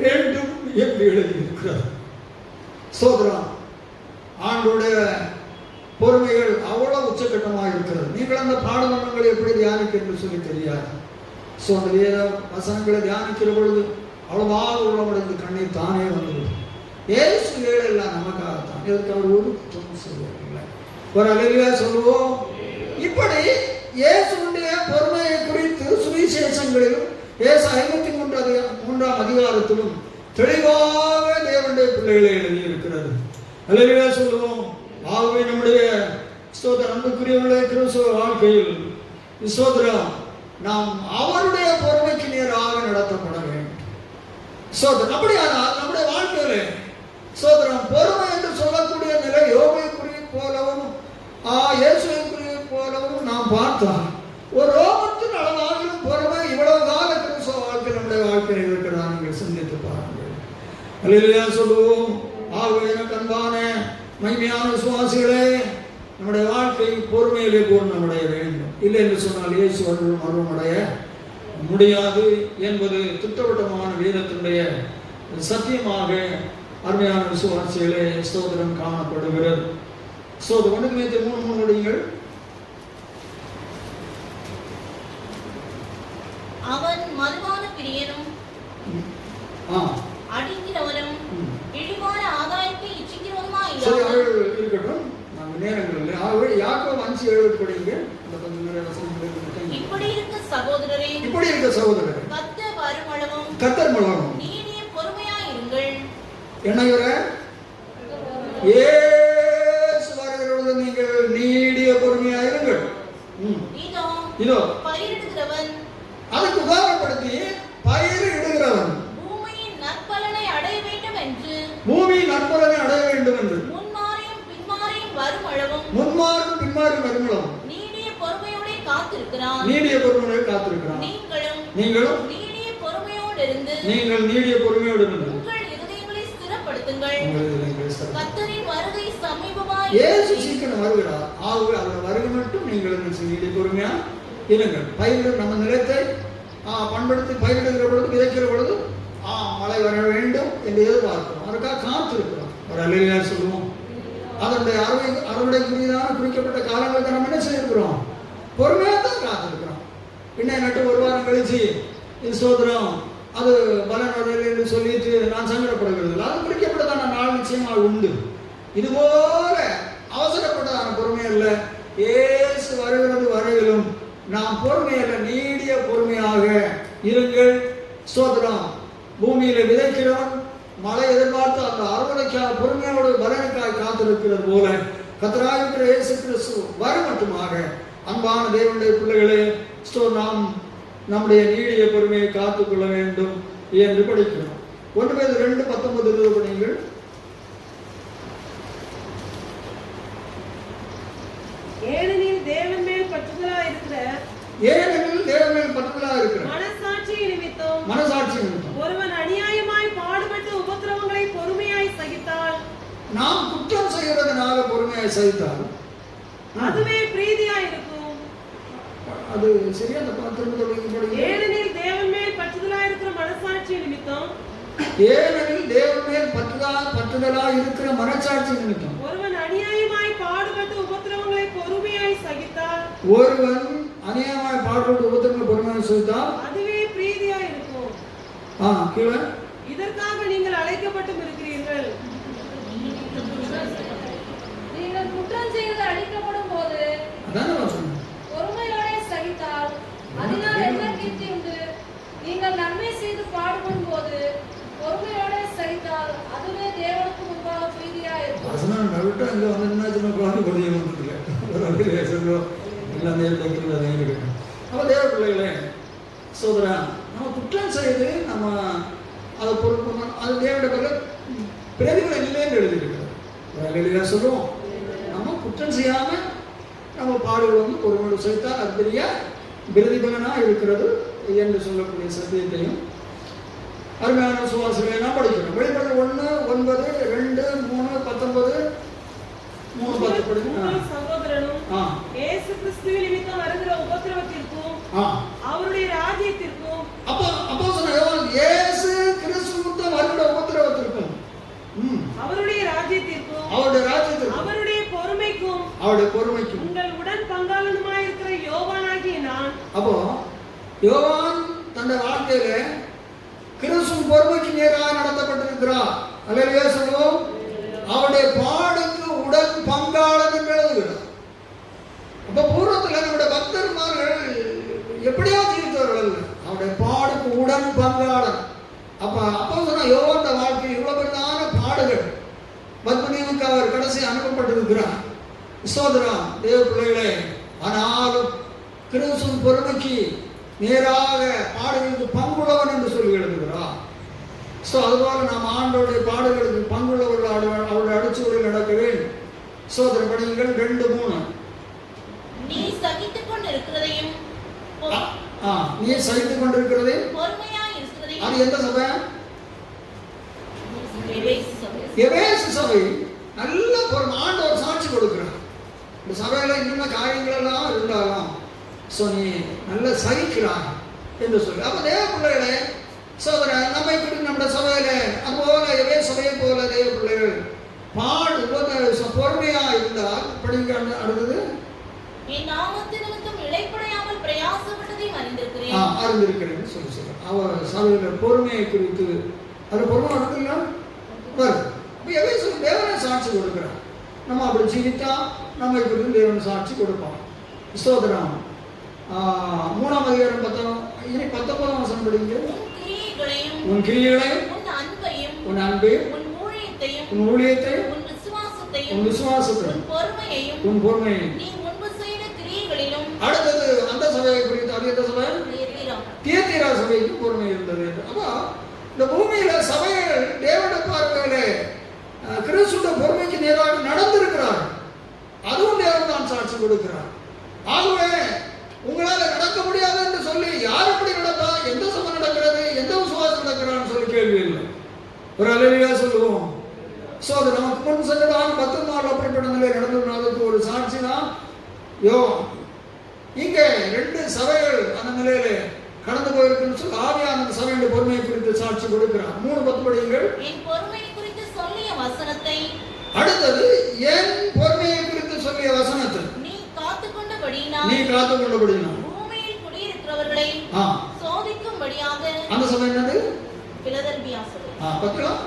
வேண்டும் என்று எழுதியிருக்கிறார். சோதரம் ஆண்டுடைய பொறுமைகள் அவ்வளவு உச்சகட்டமாக இருக்கிறது. நீங்கள் அந்த பாடமன்றங்களை எப்படி தியானிக்க என்று சொல்லி தெரியாது. அந்த வேத வசனங்களை தியானிக்கிற பொழுது அவ்வளவாக உள்ளமடைந்து கண்ணீர் தானே வந்துவிடும். ஏசு எல்லாம் நமக்காகத்தான். இதற்கு அவர் ஒரு குற்றமும் செய்யவில்லை. ஒரு அல்லேலூயா சொல்லுவோம். இப்படி இயேசுவுடைய பொறுமையை குறித்து சுவிசேஷங்களிலும் ஏசு 53 அதிகாரத்திலும் தெளிவாக தேவனுடைய பிள்ளைகளை எழுதியிருக்கிறது. அல்லேலூயா சொல்லுவோம். ஆகவே நம்முடைய ஸ்தோத்திர அன்புக்குரியவர்களே, கிறிஸ்துவ வாழ்க்கையில் ஸ்தோத்திரம் நாம் அவருடைய பொறுமைக்கு நேராக நடத்தப்பட வேண்டும். ஸ்தோத்திரம். அப்படியானால் நம்முடைய வாழ்க்கையிலே ஸ்தோத்திரம் பொறுமை என்று சொல்லக்கூடிய நிலை யோபைக்குரிய போலவும் இயேசுக்குரிய போலவும் நாம் பார்த்தால் ஒரு ரோமத்தின் அளவாகிலும் பொறுமை இவ்வளவு கால கிறிஸ்துவ வாழ்க்கை நம்முடைய வாழ்க்கையில் இருக்கிறதா நீங்கள் சிந்தித்து பாருங்கள். அல்லேலூயா சொல்லுவோம். ஆகவே எனக்கு அன்பான மகிமையான விசுவாசிகளே, நம்முடைய வாழ்க்கை பொறுமையிலே பூர்ணமடைய வேண்டும். இல்லை என்று சொன்னால் இயேசு அருவமடைய முடியாது என்பது திட்டவட்டமான வேதத்தினுடைய சத்தியமாக அருமையான விசுவாசிகளே ஸ்தோத்திரம் காணப்படுகிறது. ஸ்தோத்திரம். 1 Corinthians 3:3 படியுங்கள். அவன் மதுபான பிரியனும் அடிக்கிறவனும் இழிவான ஆதாயத்தை இச்சிக்கிறவனுமாய் இருக்கட்டும். நாங்கள் நேரங்களில் ஆகவே யாக்கோபு 5:7 படிங்க. இப்படி இருக்க சகோதரரே, கர்த்தர் மூலமும் நீடிய பொறுமையாய் இருங்கள். என்ன இயேசு வருகிறது, நீங்கள் நீடிய பொறுமையாய் இருங்கள். இதோ பயிரிடுகிறவன், அதுக்கு உதாரணப்படுத்தி பயிரிடுகிறவன் பூமியின் நற்பலனை அடைய வேண்டும் என்று முன்மாறியும் பின்மாறியும் வருமளவும் நீடிய பொறுமையோடு காத்திருக்கிறான். நீங்களும் நீடிய பொறுமையோடு இருந்து உங்கள் இதயங்களை ஸ்திரப்படுத்துங்கள். கர்த்தரின் வருகை சமீபமாய் இயேசு சீக்கிரம் வருகிறார். ஆகவே அவர் வருகை மட்டும் நீங்கள் நீடிய பொறுமையா இருங்கள். பயிரிடும் நம்ம நிலத்தை பண்படுத்தி பயிரிடுகிற பொழுது, விதைக்கிற பொழுது மழை வர வேண்டும் என்று எதிர்பார்க்கிறோம். அதற்காக காத்திருக்கிறோம். ஒரு அல்லேலூயா சொல்லுவோம். அதனுடைய அறுவடைக்குரியதான குறிக்கப்பட்ட காலங்களுக்கு நம்ம என்ன செய்திருக்கிறோம்? பொறுமையாக தான் காத்திருக்கிறோம். பின்ன நட்டு 1 வாரம் கழிச்சு ஸ்தோத்திரம் அது பலன் வரல என்று சொல்லிட்டு நான் சங்கடப்படுகிறது. அது குறிக்கப்பட்டதான நாள் நிச்சயமாக உண்டு. இதுபோல அவசரப்பட்டதான பொறுமை அல்ல. இயேசு வருகிறது வரையிலும் நாம் பொறுமையல்ல, நீடிய பொறுமையாக இருங்கள். ஸ்தோத்திரம். பூமியில விதைக்கிறவன் மழை எதிர்பார்த்து அந்த அறுவடைக்காக பொறுமையோடு பலனுக்காக காத்திருக்கிறது போல கர்த்தராகிய இயேசு கிறிஸ்து வரும் மட்டுமாக அன்பான தேவனுடைய பிள்ளைகளே, நாம் நம்முடைய நீடிய பொறுமையை காத்துக்கொள்ள வேண்டும் என்று படிக்கிறோம். 1 Peter 2:19 படியுங்கள். ஏனெனில் தேவன் மேல் பற்றுதலாய் இருக்கிற மனசாட்சி நிமித்தம் ஒருவன் அநியாயமாய் பாடுபட்டு உபத்திரவங்களை பொறுமையாய் சகித்தால், நாம் குற்றம் செய்கிறதுனால பொறுமையாய் சகித்தால் அதுவே பிரீதியாய் இருக்கும். அது சரியா? ஏனெனில் தேவன் மேல் பற்றுதலாய் இருக்கிற மனசாட்சி நிமித்தம் ஒருவன் அநியாயமாய் பாடுபட்டு உபத்திரவங்களை பொறுமையாய் சகித்தால் அதுவே பிரீதியாய் இருக்கும். இதற்காக நீங்கள் அழைக்கப்பட்டும் இருக்கிறீர்கள். நீங்கள் குற்றம் செய்து அழிக்கப்படும் போது பொறுமையோட சகித்தால் அதனால் என்ன கீர்த்தி உண்டு? நீங்கள் நன்மை செய்து பாடுபடும் போது பொறுமையோட சகித்தால் அதுவே தேவனுக்கு முன்பாக பிரீதியா இருக்கும். தேவ பிள்ளைகளே, சோதரா, நம்ம குற்றம் செய்து நம்ம அதை பொறுப்பு அது தேவனுடைய பிரதிபலன் இல்லைன்னு எழுதியிருக்கிறது. சொல்லுவோம், நம்ம குற்றம் செய்யாம நம்ம பாடுகள் பொறுமையோடு சகித்தால் அது பெரிய பிரதிபலனா இருக்கிறது என்று சொல்லக்கூடிய சத்தியத்தையும் அருமையான சுவாசங்களை நாம் படிக்கிறோம். வெளிப்படுத்தல் 1:9-2-3-19-3-10 சகோதரனும் இயேசு கிறிஸ்துவின் நிமித்தம் வருகிற உபத்திரவத்திற்கும் அவருடைய ராஜ்யத்திற்கும் அப்போ சொன்ன இயேசு கிறிஸ்துவின் வருகிற உபத்திரவத்திற்கும் அவருடைய ராஜ்யத்திற்கும் அவருடைய பொறுமைக்கும் உங்கள் உடன் பங்காளனுமாய் இருக்கிற யோவானாகிய நான். அப்போ யோவான் தன்னுடைய வாழ்க்கையில கிறிஸ்து பொறுமைக்கு நேராக நடத்தப்பட்டிருக்கிறார். அல்லேலூயா சொல்லுவோம். அவருடைய பாடுக்கு உடன் பங்காளன் என்று எழுதுகிறார். அப்ப பூர்வத்தில் நம்முடைய பக்தர்மார்கள் எப்படியா ஜீவித்தவர்கள் அல்ல, அவருடைய பாடுக்கு உடன் பங்காளன். அப்போ சொன்ன யோவான் வாழ்க்கை இவ்வளவு பெரிதான பாடுகள். பத்மனிவுக்கு அவர் கடைசி அனுப்பப்பட்டிருக்கிறார். சோதரம் தேவ பிள்ளைகளே, ஆனாலும் கிறிஸ்து பொறுமைக்கு நேராக பாடுகளுக்கு பங்குள்ளவன் என்று சொல்லி எழுதுகிறார். அதுபோல நாம் ஆண்டோடைய பாடுகளுக்கு பங்குள்ளவர்கள் அவருடைய அடிச்சுவடில் நடக்க வேண்டும். சோதர படியுங்கள் 2:3. நீ சகித்துக் கொண்டிருக்கிறதையும் பொறுமையாய் இருக்கிறதையும் அது எந்த சபை? எபேசு சபை நல்ல ஆண்டவர் சாட்சி கொடுக்கிறார். இந்த சபையில இன்னும் காரியங்கள் எல்லாம் இருந்தாலும் நீ நல்ல சகிக்கிறாய் என்று சொல்லி. அப்ப தேவ பிள்ளைகளே சோதரன் நம்மை குறித்து நம்முடைய சபையில அதுபோல எவே சபையை போல தேவ பிள்ளைகள் பொறுமையா இருந்தால் படிங்க. அடுத்தது அறிந்திருக்கிறேன் சொல்லி சொல்றேன். அவர் சபையில பொறுமையை குறித்து அது பொறுமை நடக்குங்களா வரும். எவே சொல்லி தேவனை சாட்சி கொடுக்கிறார். நம்ம அப்படி ஜீவித்தா நம்மை குறித்து தேவன் சாட்சி கொடுப்பான். ஸ்தோத்திரம். 3ஆம் அதிகாரம் 19ஆம் வசனம் படிங்க. உன் கிரியைகளையும் உன் அன்பையும் உன் ஊழியத்தையும் உன் விசுவாசத்தையும் உன் பொறுமையையும். அடுத்தது அந்த சபையை குறித்து அது எந்த சபை? தியத்தீரா சபைக்கு பொறுமை இருந்தது. அப்போ இந்த பூமியில சபைகள் தேவனுடைய பார்வையிலே கிறிஸ்துவின் பொறுமைக்கு நேராக நடந்திருக்கிறார். அதுவும் தேவன் தான் சாட்சி கொடுக்கிறார். ஆகவே உங்களால் நடக்க முடியாது என்று சொல்லி யார் எப்படி நடப்பா, எந்த சபை நடக்கிறது, எந்த விசுவாசம் நடக்கிறான்னு சொல்லி கேள்வி இல்லை. ஒரு அல்லேலூயா சொல்லுவோம். அது நமக்கு முன் சென்றதான 10 நாள் அப்படிப்பட்ட நிலை நடந்ததுக்கு ஒரு சாட்சி தான் இங்கே 2 சபைகள் அந்த நிலையில கடந்து போயிருக்குன்னு சொல்லி ஆவியான அந்த சபையுடைய பொறுமையை குறித்து சாட்சி கொடுக்கிறார். 3:10 படியுங்கள். அடுத்தது என் பொறுமையை குறித்து சொல்லிய வசனத்தை நீ காத்துக்கொண்டபடியினால் பூமியில் குடியிருக்கிறவர்களை சோதிக்கும்படியாக. அந்த சபை என்னது? பிலதெல்பியா சபை. பத்திலாம்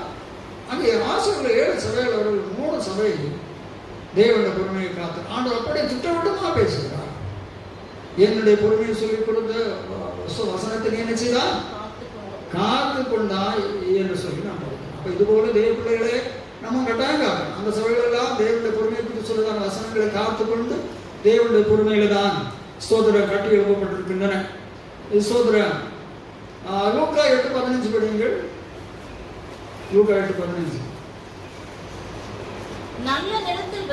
அங்கே ஆசிரியர்கள் 7 சபைகள் அவர்கள் 3 சபை தேவனுடைய பொறுமையை காத்து ஆண்டவர் அப்படியே திட்டவட்டமா பேசுகிறார். என்னுடைய பொறுமையை சொல்லிக் கொடுத்த வசனத்தை நீ என்ன செய்தா காத்து கொண்டா என்று சொல்லி நான் படிக்கிறேன். அப்ப இது போல தேவ பிள்ளைகளே நம்ம கட்டாயம் காக்கணும். அந்த சபைகள் எல்லாம் தேவனுடைய பொறுமையை குறித்து சொல்லுதான வசனங்களை காத்து கொண்டு தேவனுடைய பொறுமையில தான் ஸ்தோத்திரம் கட்டி எழுப்பப்பட்டிருக்கின்றன. ஸ்தோத்திரம். லூக்கா 8:15 படியுங்கள். லூக்கா 8:15. நல்ல நிலத்தில்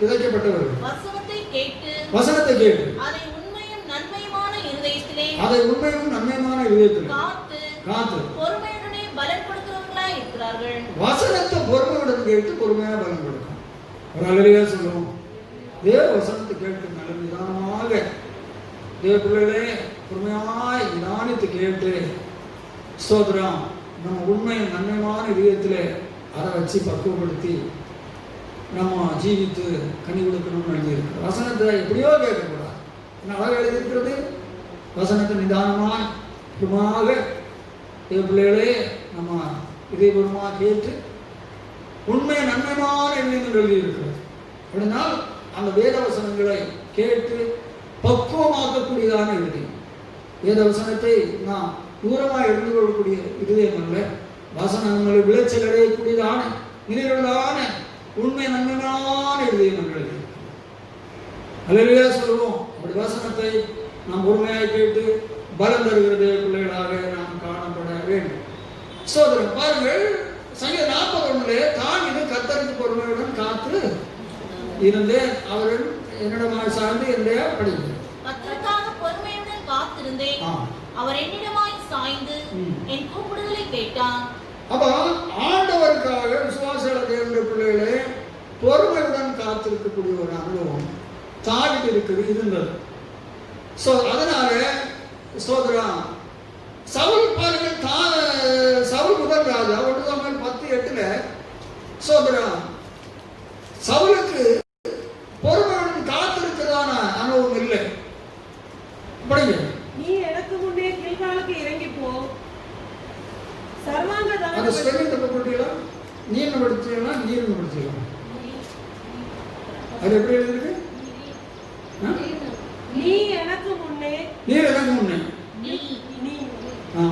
விதைக்கப்பட்டவர்கள் வசனத்தை கேட்டு அதை உண்மையும் நன்மையுமான இருதயத்திலே காத்து பொறுமையுடனே பலன் கொடுக்கிறவர்களாய் இருக்கிறார்கள். வசனத்தை பொறுமையுடன் கேட்டு பொறுமையா பலன் கொடுக்கும். ஒரு அல்லேலூயா சொல்லுவோம். தேவ வசனத்தை கேட்டு நல்ல நிதானமாக தேவ பிள்ளைகளே பொறுமையாய் நிதானித்து கேட்டு ஸ்தோத்திரம் நம்ம உண்மையும் நன்மையான இதயத்தில் அதை வச்சு பக்குவப்படுத்தி நம்ம ஜீவித்து கனி கொடுக்கணும்னு எழுதியிருக்கு. வசனத்தை எப்படியோ கேட்கக்கூடாது. அழகாக எழுதியிருக்கிறது. வசனத்தை நிதானமாய் தேவ பிள்ளைகளே நம்ம இதயபூர்வமாக கேட்டு உண்மை நன்மையான எண்ணங்கள் எழுதியிருக்கிறது. அப்படினால் அந்த வேத வசனங்களை கேட்டு பக்குவமாக்கக்கூடியதான இருதயம். வேத வசனத்தை நாம் தூரமாக எழுந்து கொள்ளக்கூடிய இருதயம் அல்ல, வசனங்களை விளைச்சல் அடையக்கூடியதான நிலைகளான உண்மை நன்மையான இருதயம் எழுதி. அல்லேலூயா சொல்லுவோம். அப்படி வசனத்தை நாம் பொறுமையாக கேட்டு பலம் தருகிறது பிள்ளைகளாக நாம் காணப்பட வேண்டும். சோதரம் பாருங்கள். சங்கீதம் 41 தான் இது கர்த்தருக்கு பொறுமையுடன் காத்து இருந்தேன், அவர்கள் என்னிடமாக சார்ந்து என்னைய படிக்கிறேன். கர்த்தருக்காக பொறுமையுடன் காத்திருந்தேன், அவர் என்னிடமாய் சாய்ந்து என் கூப்பிடுதலை கேட்டார். அப்ப ஆண்டவருக்காக விசுவாச தேவனுடைய பிள்ளைகளே பொறுமையுடன் காத்திருக்கக்கூடிய ஒரு அனுபவம் தாவிட்டு இருந்தது. அதனால சோதரா சவுல் பாருங்கள். சவுல் முதல் ராஜா 1:10 சோதரா சவுலுக்கு பொறுமையுடன் காத்திருக்கிறதான அனுபவம் இல்லை. படிங்க. நீ எனக்கு முன்னே கில்காலுக்கு இறங்கி போ, சர்வாங்க அந்த ஸ்பெல்லிங் தப்பு போட்டீங்களா? நீர்னு படிச்சீங்களா நீர்னு படிச்சீங்களா? அது எப்படி எழுதிருக்கு? நீ எனக்கு முன்னே நீர் எனக்கு முன்னே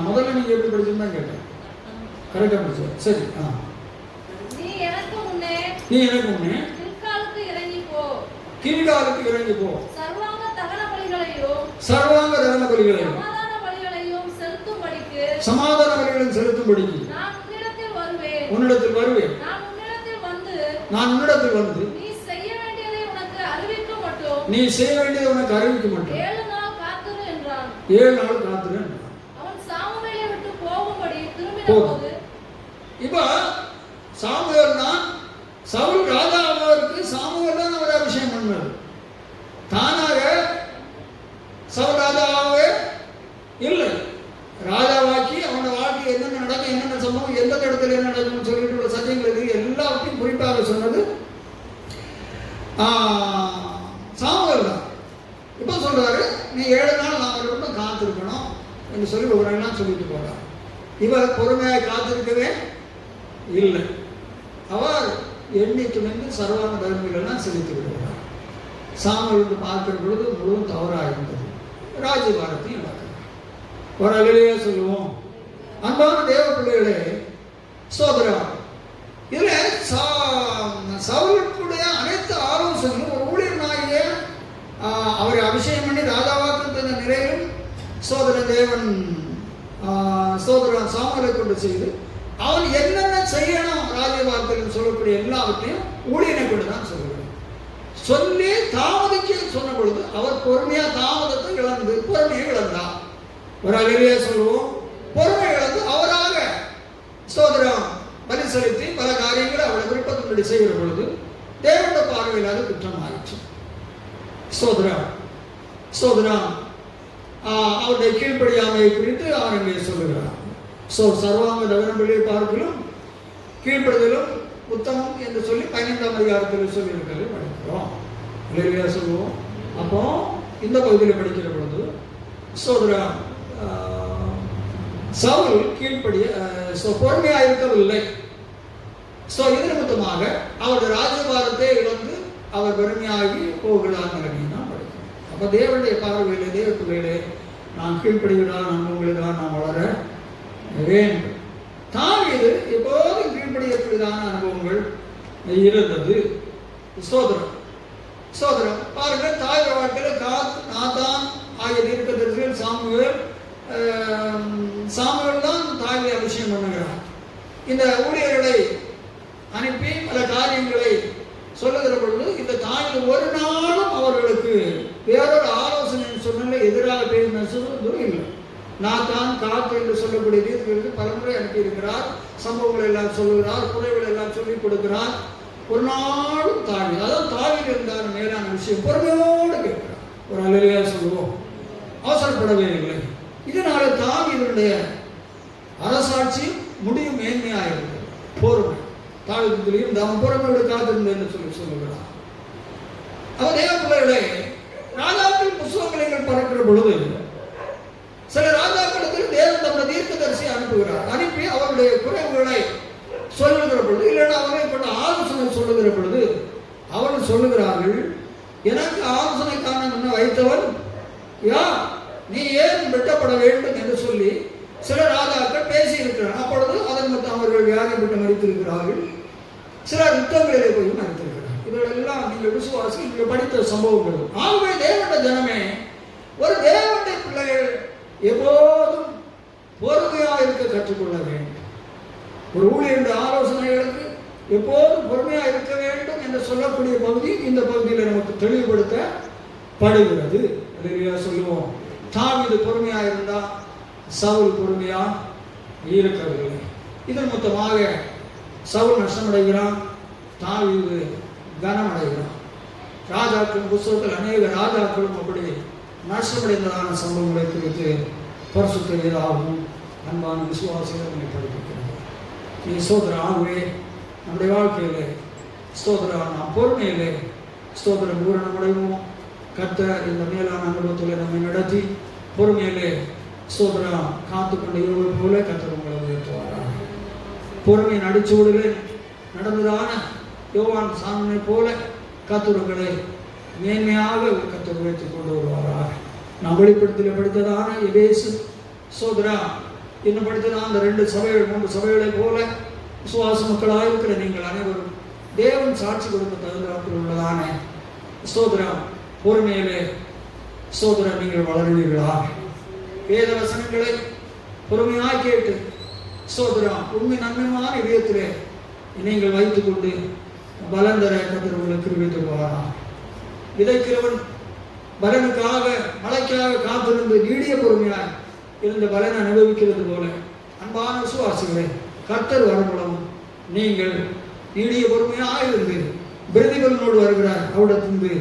முதல்ல நீங்க எப்படி படிச்சீங்கன்னா கேட்டேன். கரெக்டா படிச்சா சரி. நீ எனக்கு முன்னே கில்காலுக்கு இறங்கி போ, சர்வாங்க தகன பலிகளையும் சமாதான பலிகளையும் செலுத்தும்படிக்கு நான் உன்னிடத்தில் வருவேன். நான் உன்னிடத்தில் வந்து நீ செய்ய வேண்டியதை உனக்கு அறிவிக்க மட்டும் 7 நாள் காத்திரு என்றான். அவன் சாமுவேலை விட்டு போகும்படி திரும்பினபோது இப்ப சாமுவேல் தான் சவுல் ராஜாவுக்கு சாமுவேல் தான் அவர் அபிஷேகம் பண்ணார். தானாக சவுல் ராஜாவே இல்லை, ராஜாவாக்கி அவனோட வாழ்க்கை என்னென்ன நடக்கும், என்னென்ன சம்பவம், எந்த இடத்துல என்ன நடக்கும்னு சொல்லிட்டு சத்தியங்களுக்கு எல்லாத்தையும் குறிப்பாக சொன்னது சாமுவேல் தான். இப்போ சொல்றாரு, நீ 7 நாள் நான் வரைக்கும் காத்திருக்கணும் என்று சொல்லி விவரங்கள்லாம் சொல்லிட்டு போறார். இவர் பொறுமையாக காத்திருக்கவே இல்லை. அவர் எண்ணி துணிந்து சர்வான தர்மங்களெல்லாம் செலுத்தி விடுவார். சாமுவேலுக்கு பார்க்கிற பொழுது முழுவதும் தவறாக இருந்தது. ராஜ்யபாரத்தையும் நடக்கிறது. ஒரு அழிலையே சொல்லுவோம். அன்பான தேவ பிள்ளைகளே, சோதரம் இதுல சவுலுடைய அனைத்து ஆலோசனையும் ஒரு ஊழியனாகிய அவரை அபிஷேகம் பண்ணி ராஜாவாக்கு தந்த நிலையிலும் சோதர தேவன் சோதரன் சாமுவேலை கொண்டு செய்து அவன் என்னென்ன செய்யணும் ராஜ்யபாரத்தில் சொல்லக்கூடிய எல்லாவற்றையும் ஊழியனை கொண்டு தான் சொல்லுகிறார். சொல்லி தாமதிக்க சொன்ன பொழுது அவர் பொறுமையா தாமதத்தை இழந்து பொறுமையை இழந்தார். ஒரு அழிலையே சொல்லுவோம். பொறுமை இழந்து அவராக சோதரம் பலி செலுத்தி பல காரியங்களை அவருடைய விருப்பத்தின்படி செய்கிற பொழுது தேவனுடைய பார்வையில் அது குற்றமாயிற்று. சோதரம் அவருடைய கீழ்ப்படியாமையை குறித்து அவர் இங்கே சொல்லுகிறார். சர்வாங்க தகனபலியை பார்க்கலும் கீழ்ப்படுதலும் உத்தமம் என்று சொல்லி 15ஆம் அதிகாரத்தில் சொல்லியிருக்கிறது படிக்கிறோம். இல்லையா சொல்லுவோம். அப்போ இந்த பகுதியில் படிக்கிற பொழுது சோதரம் சவுல் கீழ்ப்படிய பொறுமையாக இருக்கவில்லை. இது நிமித்தமாக அவருடைய ராஜ்யபாரத்தை இழந்து அவர் வறுமையாகி போகிறார் நிலைமையை தான் படிக்கிறோம். அப்போ தேவனுடைய பார்வையிலே தேவ பிள்ளைகளே, நான் கீழ்ப்படுகிறான், நண்பர்களுதான் நான் வளர வேண்டும். தாவீது எப்போதும் கீழ்ப்படியக்கூடியதான அனுபவங்கள் இருந்தது. சோதரம் பாருங்க, தாய் வாழ்க்கையில் நாத்தான் ஆகிய தீர்க்கதரிசிகள் சாமுவேல் தான் தாயை அபிஷேகம் பண்ணுகிறார். இந்த ஊழியர்களை அனுப்பி பல காரியங்களை சொல்லுகிற பொழுது இந்த தாயில் ஒரு நாளும் அவர்களுக்கு வேறொரு ஆலோசனை சொன்ன எதிராக பேசினது இல்லை. நாத்தான் காத்து என்று சொல்லக்கூடிய தீர்க்கதரிசிகளுக்கு பலமுறை அனுப்பியிருக்கிறார். சம்பவங்கள் எல்லாம் சொல்லுகிறார், குறைகள் எல்லாம் சொல்லிக் கொடுக்கிறார். ஒரு நாளும் தாவி, அதாவது தாவில் இருந்தார் மேலான விஷயம் பொறுமையோடு கேட்கிறார். ஒரு அலையா சொல்லுவோம், அவசரப்படவே இல்லை. இதனால தாவீதுடைய அரசாட்சி முடியும் மேன்மையாக இருக்கிறது. பொறுமை தாவீதிலும் அவன் பொறுமையோடு காத்திருந்தேன் என்று சொல்லுகிறார். அவர் தேவ பிள்ளைகளே, ராஜாக்கள் புஸ்தகங்களை பறக்கிற பொழுது சில ராஜாக்களுக்கு தேவன் தம்முடைய தீர்க்கதரிசி அனுப்புகிறார். அனுப்பி அவருடைய குறைவுகளை சொல்லுகிற பொழுது, இல்லைன்னா அவரை கொண்ட ஆலோசனை சொல்லுகிற பொழுது அவர்கள் சொல்லுகிறார்கள், எனக்கு ஆலோசனை காரணம் என்ன வைத்தவன் யார், நீ ஏன் வெட்டப்பட வேண்டும் என்று சொல்லி சில ராஜாக்கள் பேசி இருக்கிறார். அப்பொழுது அதன் மட்டும் அவர்கள் வியாதிப்பட்டு மறித்திருக்கிறார்கள். சிலர் யுத்தங்களிலே போய் மறித்திருக்கிறார். இவர்களெல்லாம் நீங்கள் விசுவாசி நீங்கள் படித்த சம்பவங்கள். ஆகவே தேவனுடைய ஜனமே, ஒரு தேவனுடைய பிள்ளைகள் எப்போதும் பொறுமையாக இருக்க கற்றுக்கொள்ள வேண்டும். ஒரு ஊழியருடைய ஆலோசனைகளுக்கு எப்போதும் பொறுமையாக இருக்க வேண்டும் என்று சொல்லக்கூடிய பகுதி இந்த பகுதியில் நமக்கு தெளிவுபடுத்தப்படுகிறது. சொல்லுவோம், தாவீது பொறுமையா இருந்தா சவுல் பொறுமையா இருக்கவில்லை. இதன் மொத்தமாக சவுல் நஷ்டமடைகிறான், தாவீது கனமடைகிறான். ராஜாக்கள் புத்தகத்தில் அநேக ராஜாக்களும் அப்படி நஷ்டமடைந்ததான சம்பவங்களை குறித்து பரிசுத்த வேதாகமும் அன்பான விசுவாசிகள் படிக்கிறது. நீ ஸ்தோத்திரம். ஆகவே நம்முடைய வாழ்க்கையிலே ஸ்தோத்திரம், நாம் பொறுமையிலே ஸ்தோத்திரம் பூரணம் அடைவோம். கர்த்தர் இந்த மேலான அனுபவத்தில் நம்மை நடத்தி பொறுமையிலே ஸ்தோத்திரம் காத்துக்கொண்ட இருவர் போல கர்த்தர் உங்களை உயர்த்துவாராக. பொறுமையின் அடிச்சூடிலே நடந்ததான யோவான் சாமனை போல கர்த்தர்களை மேன்மையாக கர்த்தர் உயர்த்தி கொண்டு வருவாராக. நாம் வெளிப்படுத்தில படித்ததான எபேசு சோதரா இன்னும் படித்ததான அந்த 2 சபைகள் 3 சபைகளை போல விசுவாச மக்களாக இருக்கிற நீங்கள் அனைவரும் தேவன் சாட்சி கொடுக்க தகுந்த உள்ளதான ஸ்தோத்திரம் பொறுமையிலே ஸ்தோத்திரம் நீங்கள் வளருவீர்களாக. வேத வசனங்களை பொறுமையாய் கேட்டு ஸ்தோத்திரம் உண்மை நன்மையான இதயத்திலே நீங்கள் வைத்துக் கொண்டு பலந்தர கர்த்தர் உங்களுக்கு கிருபை தருவாராக. விதைக்கிறவன் பலனுக்காக மழைக்காக காத்திருந்து நீடிய பொறுமையாய் இருந்த பலனை அனுபவிக்கிறது போல அன்பான விசுவாசிகளே கர்த்தர் வரப்படும் நீங்கள் நீடிய பொறுமையாக இருந்து பிரதிபலனோடு வருகிறார் அவரிடத்திலிருந்து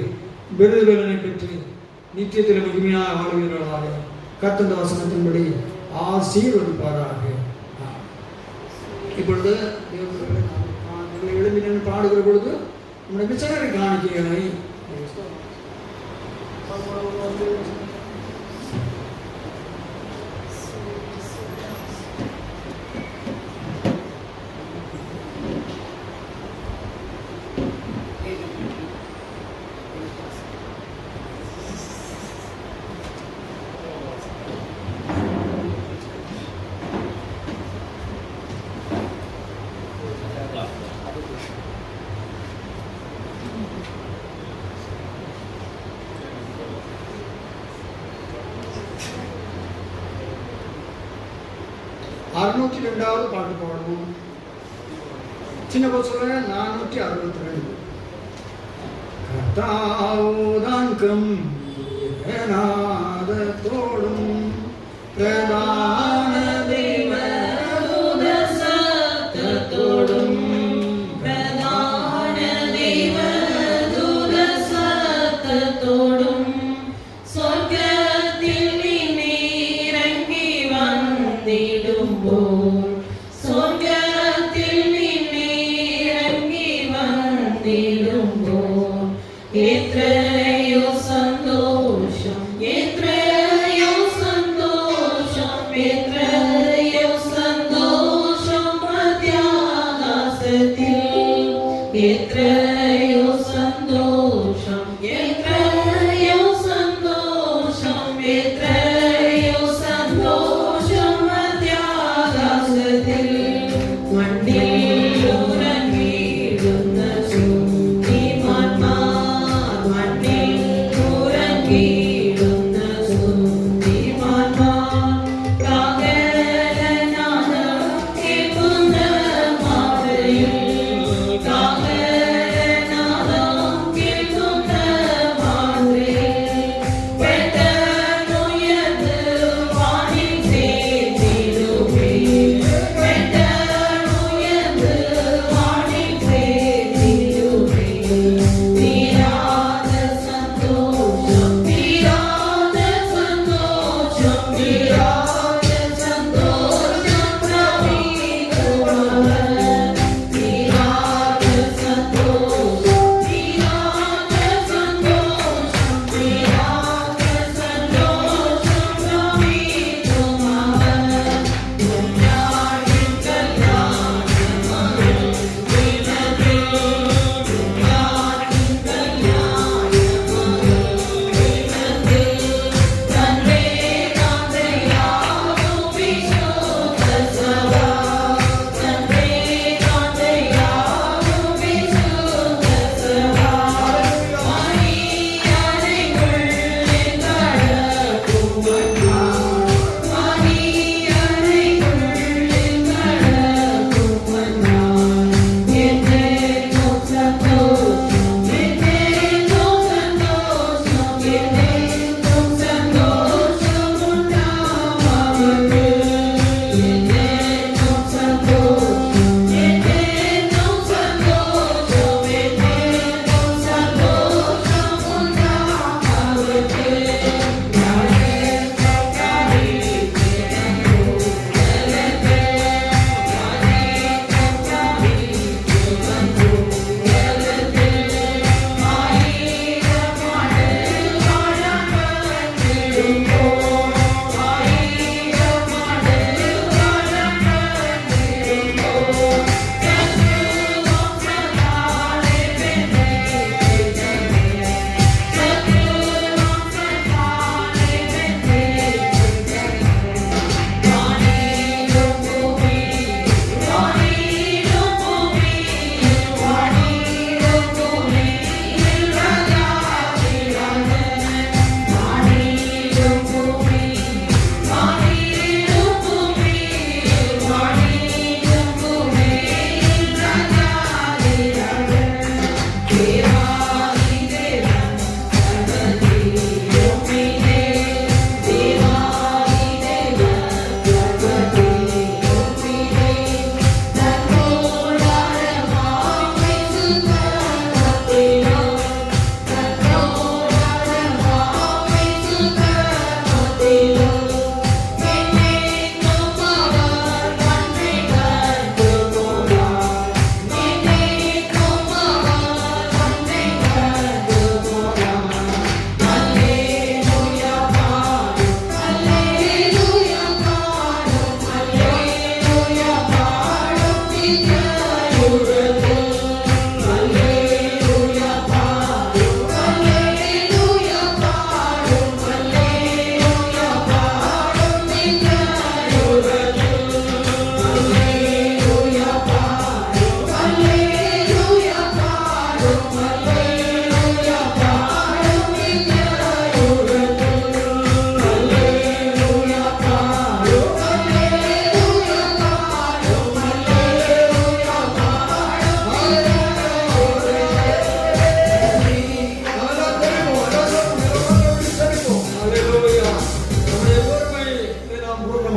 பிரதிபலனை பெற்று நித்தியத்தில் மகிமையாக வாழ்வீர்களாக கர்த்தர் வசனத்தின்படி ஆசீர்வதிப்பாராக. இப்பொழுது எழும்பி நின்று பாடுகிற பொழுது நம்முடைய மிஷனரி காணிக்கைகளை அறுநூற்றி 2வது பாட்டு பாடுவோம். சின்ன சொல்ல 462. கர்த்தாவுதான் கம்பீரநாதத்தோடும் பிரதான தெய்வ சத்தத்தோடும் பிரதான தெய்வ தூத சத்தத்தோடும் சொர்க்கத்தில் நீரங்கி வந்திடும்போம் சொர்க்கத்தில் நீரங்கி வந்திடும்போம் எத்தனையோ சந்தோஷம் எத்தனையோ சந்தோஷம் எத்தனையோ சந்தோஷம் மத்தியாகாசத்தில் எத்தனையோ சந்தோஷம் எத்தனையோ சந்தோஷம் எத்தனையோ சந்தோஷம் மத்தியாகாசத்தில் மண்ணில் உறங்கிடுന്ന சுத்திமான்மார் மண்ணில் உறங்கிடுന്ന சுத்திமான்மார் காகலநாதம் கேட்குந்த மாதிரியில் காகலநாதம் கேட்குந்த மாதிரியில் பெட்டனுயர்ந்து வானில் சேர்ந்திடுவே பெட்டனுயர்ந்து வானில் சேர்ந்திடுவே தீராத சந்தோஷம் தீராத சந்தோஷம் தீராத சந்தோஷம் பிரவீகுமவர் தீராத சந்தோஷம் தீராத சந்தோஷம் தீராத சந்தோஷம் பிரவீகுமவர் துன்யாவின் கல்யாணமகள் வினதில் துன்யாவின் கல்யாணமகள் வினதில் தன் வேதாந்தை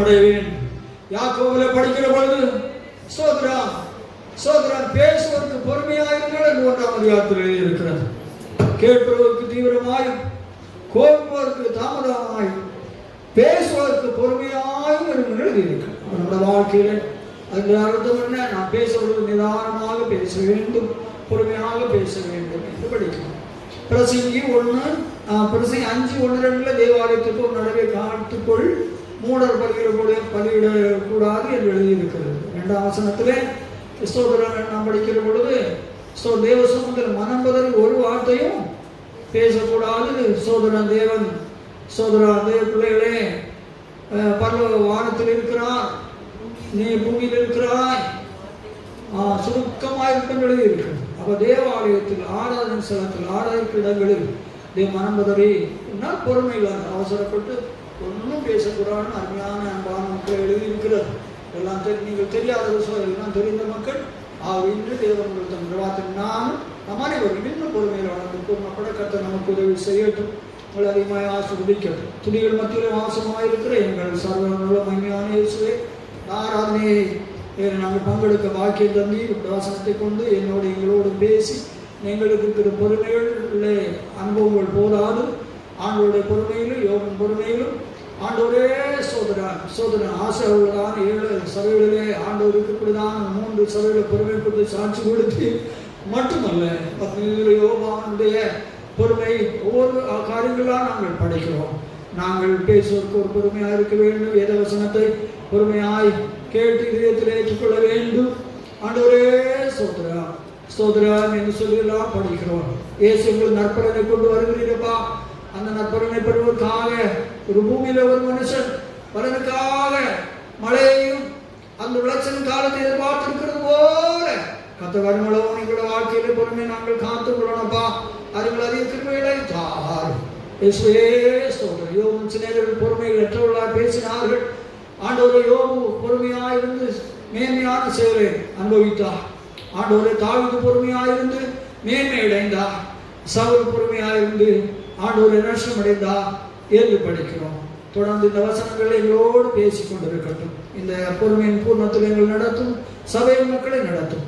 அடைய வேண்டும். யாக்கோபுல படிக்கிற பொழுது சோதரன் பேசுவதற்கு பொறுமையாயிருங்கள் என்று 1ஆம் அதிகாரத்தில் எழுதியிருக்கிறது. கேட்பதற்கு தீவிரமாயும் கோபுவதற்கு தாமதமாயும் பேசுவதற்கு பொறுமையாயும் என்று எழுதியிருக்கிறது. நம்முடைய வாழ்க்கையில அதுக்கு அர்த்தம் என்ன? நான் பேசுவது நிதானமாக பேச வேண்டும், பொறுமையாக பேச வேண்டும் என்று படிக்கணும். பிரசங்கி 5:1-2 தேவாலயத்துக்கு ஒரு நடவை காத்துக்குள் மூடர் பலியிடக்கூடாது என்று எழுதியிருக்கிறது. 2ஆம் வசனத்திலே ஸ்தோத்திரம் நாம் படிக்கிற பொழுது தேவ சமூகத்தில் மனம் பதறி ஒரு வார்த்தையும் பேசக்கூடாது. தேவ பிள்ளைகளே, பரலோக வானத்தில் இருக்கிறார், நீ பூமியில் இருக்கிறாய், சுருக்கமாக இருக்கும் எழுதியிருக்கிறது. அப்போ தேவாலயத்தில் ஆராதனை ஸ்தலத்தில் ஆராதிக்கிற இடங்களில் மனம் பதறி பொறுமை இல்லாத அவசரப்பட்டு ஒன்றும் பேசக்கூடாதுன்னு அருமையான அன்பான மக்கள் எழுதியிருக்கிறது. எல்லாம் நீங்கள் தெரியாத விஷயம் எல்லாம் தெரிந்த மக்கள் இன்று தேவன் தன் வார்த்தை நானும் நம் அனைவரும் இன்னும் பொறுமையில் வளர்ந்து படக்கத்தை நமக்கு உதவி செய்யட்டும். உங்களை அதிகமாக ஆசீர்வதிக்கட்டும். துணிகள் மத்தியில் வாசமாக இருக்கிற எங்கள் சர்வ மகிமையான இயேசுவே, ஆராதனையை நாங்கள் பங்கெடுக்க பாக்கியம் தந்தி வாசனத்தை கொண்டு என்னோடு எங்களோடு பேசி எங்களுக்கு இருக்கிற பொறுமைகளில் அனுபவங்கள் போதாது. ஆண்டோடைய பொறுமையிலும் யோகன் பொறுமையிலும் ஆண்டோரே சோதரன் ஆசை உள்ளதான 7 சபைகளிலே ஆண்டோருக்கு இப்படிதான் 3 சபைகளை பொறுமை கொடுத்து சாட்சி கொடுத்து மட்டுமல்ல யோகானுடைய பொறுமை ஒவ்வொரு காரியங்களாக நாங்கள் படிக்கிறோம். நாங்கள் பேசுவதற்கு ஒரு பொறுமையாக இருக்க வேண்டும். வேத வசனத்தை பொறுமையாய் கேட்டு இதயத்தில் ஏற்றுக்கொள்ள வேண்டும். ஆண்டவரே ஸ்தோத்திரம் என்று சொல்லி எல்லாம் படிக்கிறோம். இயேசு உங்கள் நற்பலனை கொண்டு வருகிறீரப்பா. அந்த நற்பலனை பெறுவதற்காக ஒரு பூமியில ஒரு மனுஷன் பலனுக்காக மழையையும் அந்த விளைச்சலின் காலத்தை எதிர்பார்த்திருக்கிறது போல கத்தவர்களோடு எங்களோட வாழ்க்கையில பொறுமை நாங்கள் காத்து கொள்ளணும்ப்பா. அவர்கள் அதிக கிருபைகளை தார். யோபு சிநேகர்கள் பொறுமைகள் அற்றவர்களாக பேசினார்கள். ஆண்டவரை யோபு பொறுமையாயிருந்து மேன்மையான செயலை அனுபவித்தார். ஆண்டவரை தாவீது பொறுமையாயிருந்து மேன்மை அடைந்தார். சவுல் பொறுமையாயிருந்து ஆண்டவரை நஷ்டம் அடைந்தார் என்று படிக்கிறோம். தொடர்ந்து இந்த வசனங்களை எங்களோடு பேசிக் கொண்டிருக்கட்டும். இந்த பொறுமையின் பூர்ணத்தில் எங்கள் நடத்தும் சபை மக்களை நடத்தும்.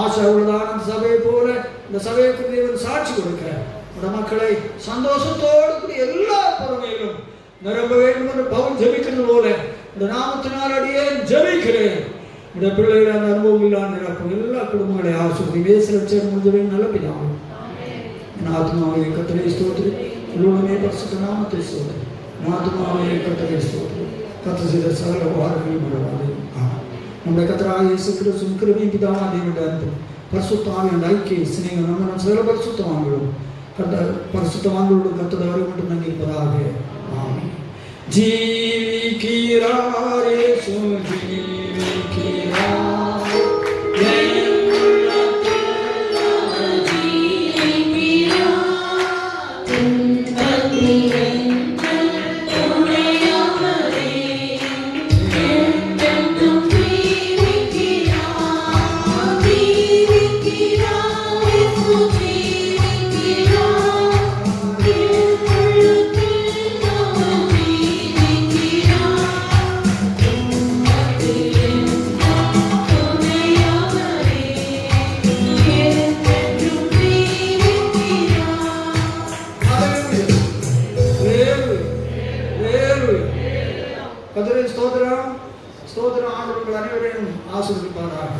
ஆசை உள்ளதான சபையை போல இந்த சபைக்கு தேவன் சாட்சி கொடுக்க இந்த மக்களை சந்தோஷத்தோடு எல்லா பொறுமையிலும் நிரம்ப வேண்டும் என்று பவுல் ஜெபிக்கிறது போல இந்த நாமத்தினால் அடியே ஜெபிக்கிறேன். இந்த பிள்ளைகளை அந்த அனுபவம் இல்லாத நிரப்பும் எல்லா குடும்பங்களை ஆசிரியர் வேசலட்சம் முடிஞ்சவன் நல்ல பிதாவும் ஆத்மாவை கர்த்தரை ஸ்தோத்திரி. உள்ளுமே பரிசுத்த நாமத்தை ஸ்தோத்திரி. ஆத்மாவை கர்த்தரை ஸ்தோத்திரி. கர்த்தர் செய்த சகல உபகாரங்களையும் மறவாதே. நம்முடைய கர்த்தராகிய இயேசு கிறிஸ்துவின் கிருபையும் பிதாவாகிய தேவனுடைய அன்பும் பரிசுத்த ஆவியின் ஐக்கிய சிநேகம் நம்ம சகல பரிசுத்தவான்களும் பரிசுத்தவான்களோடு கர்த்தர் வரை மட்டும் நன்றி இருப்பதாக. ஆமென். ஜீவிக்கிறார் இயேசு ஜீவிக்கிறார். ஸ்தோத்திரம் ஆண்டவர்கள் அனைவரையும் ஆசீர்வதிப்பாராக.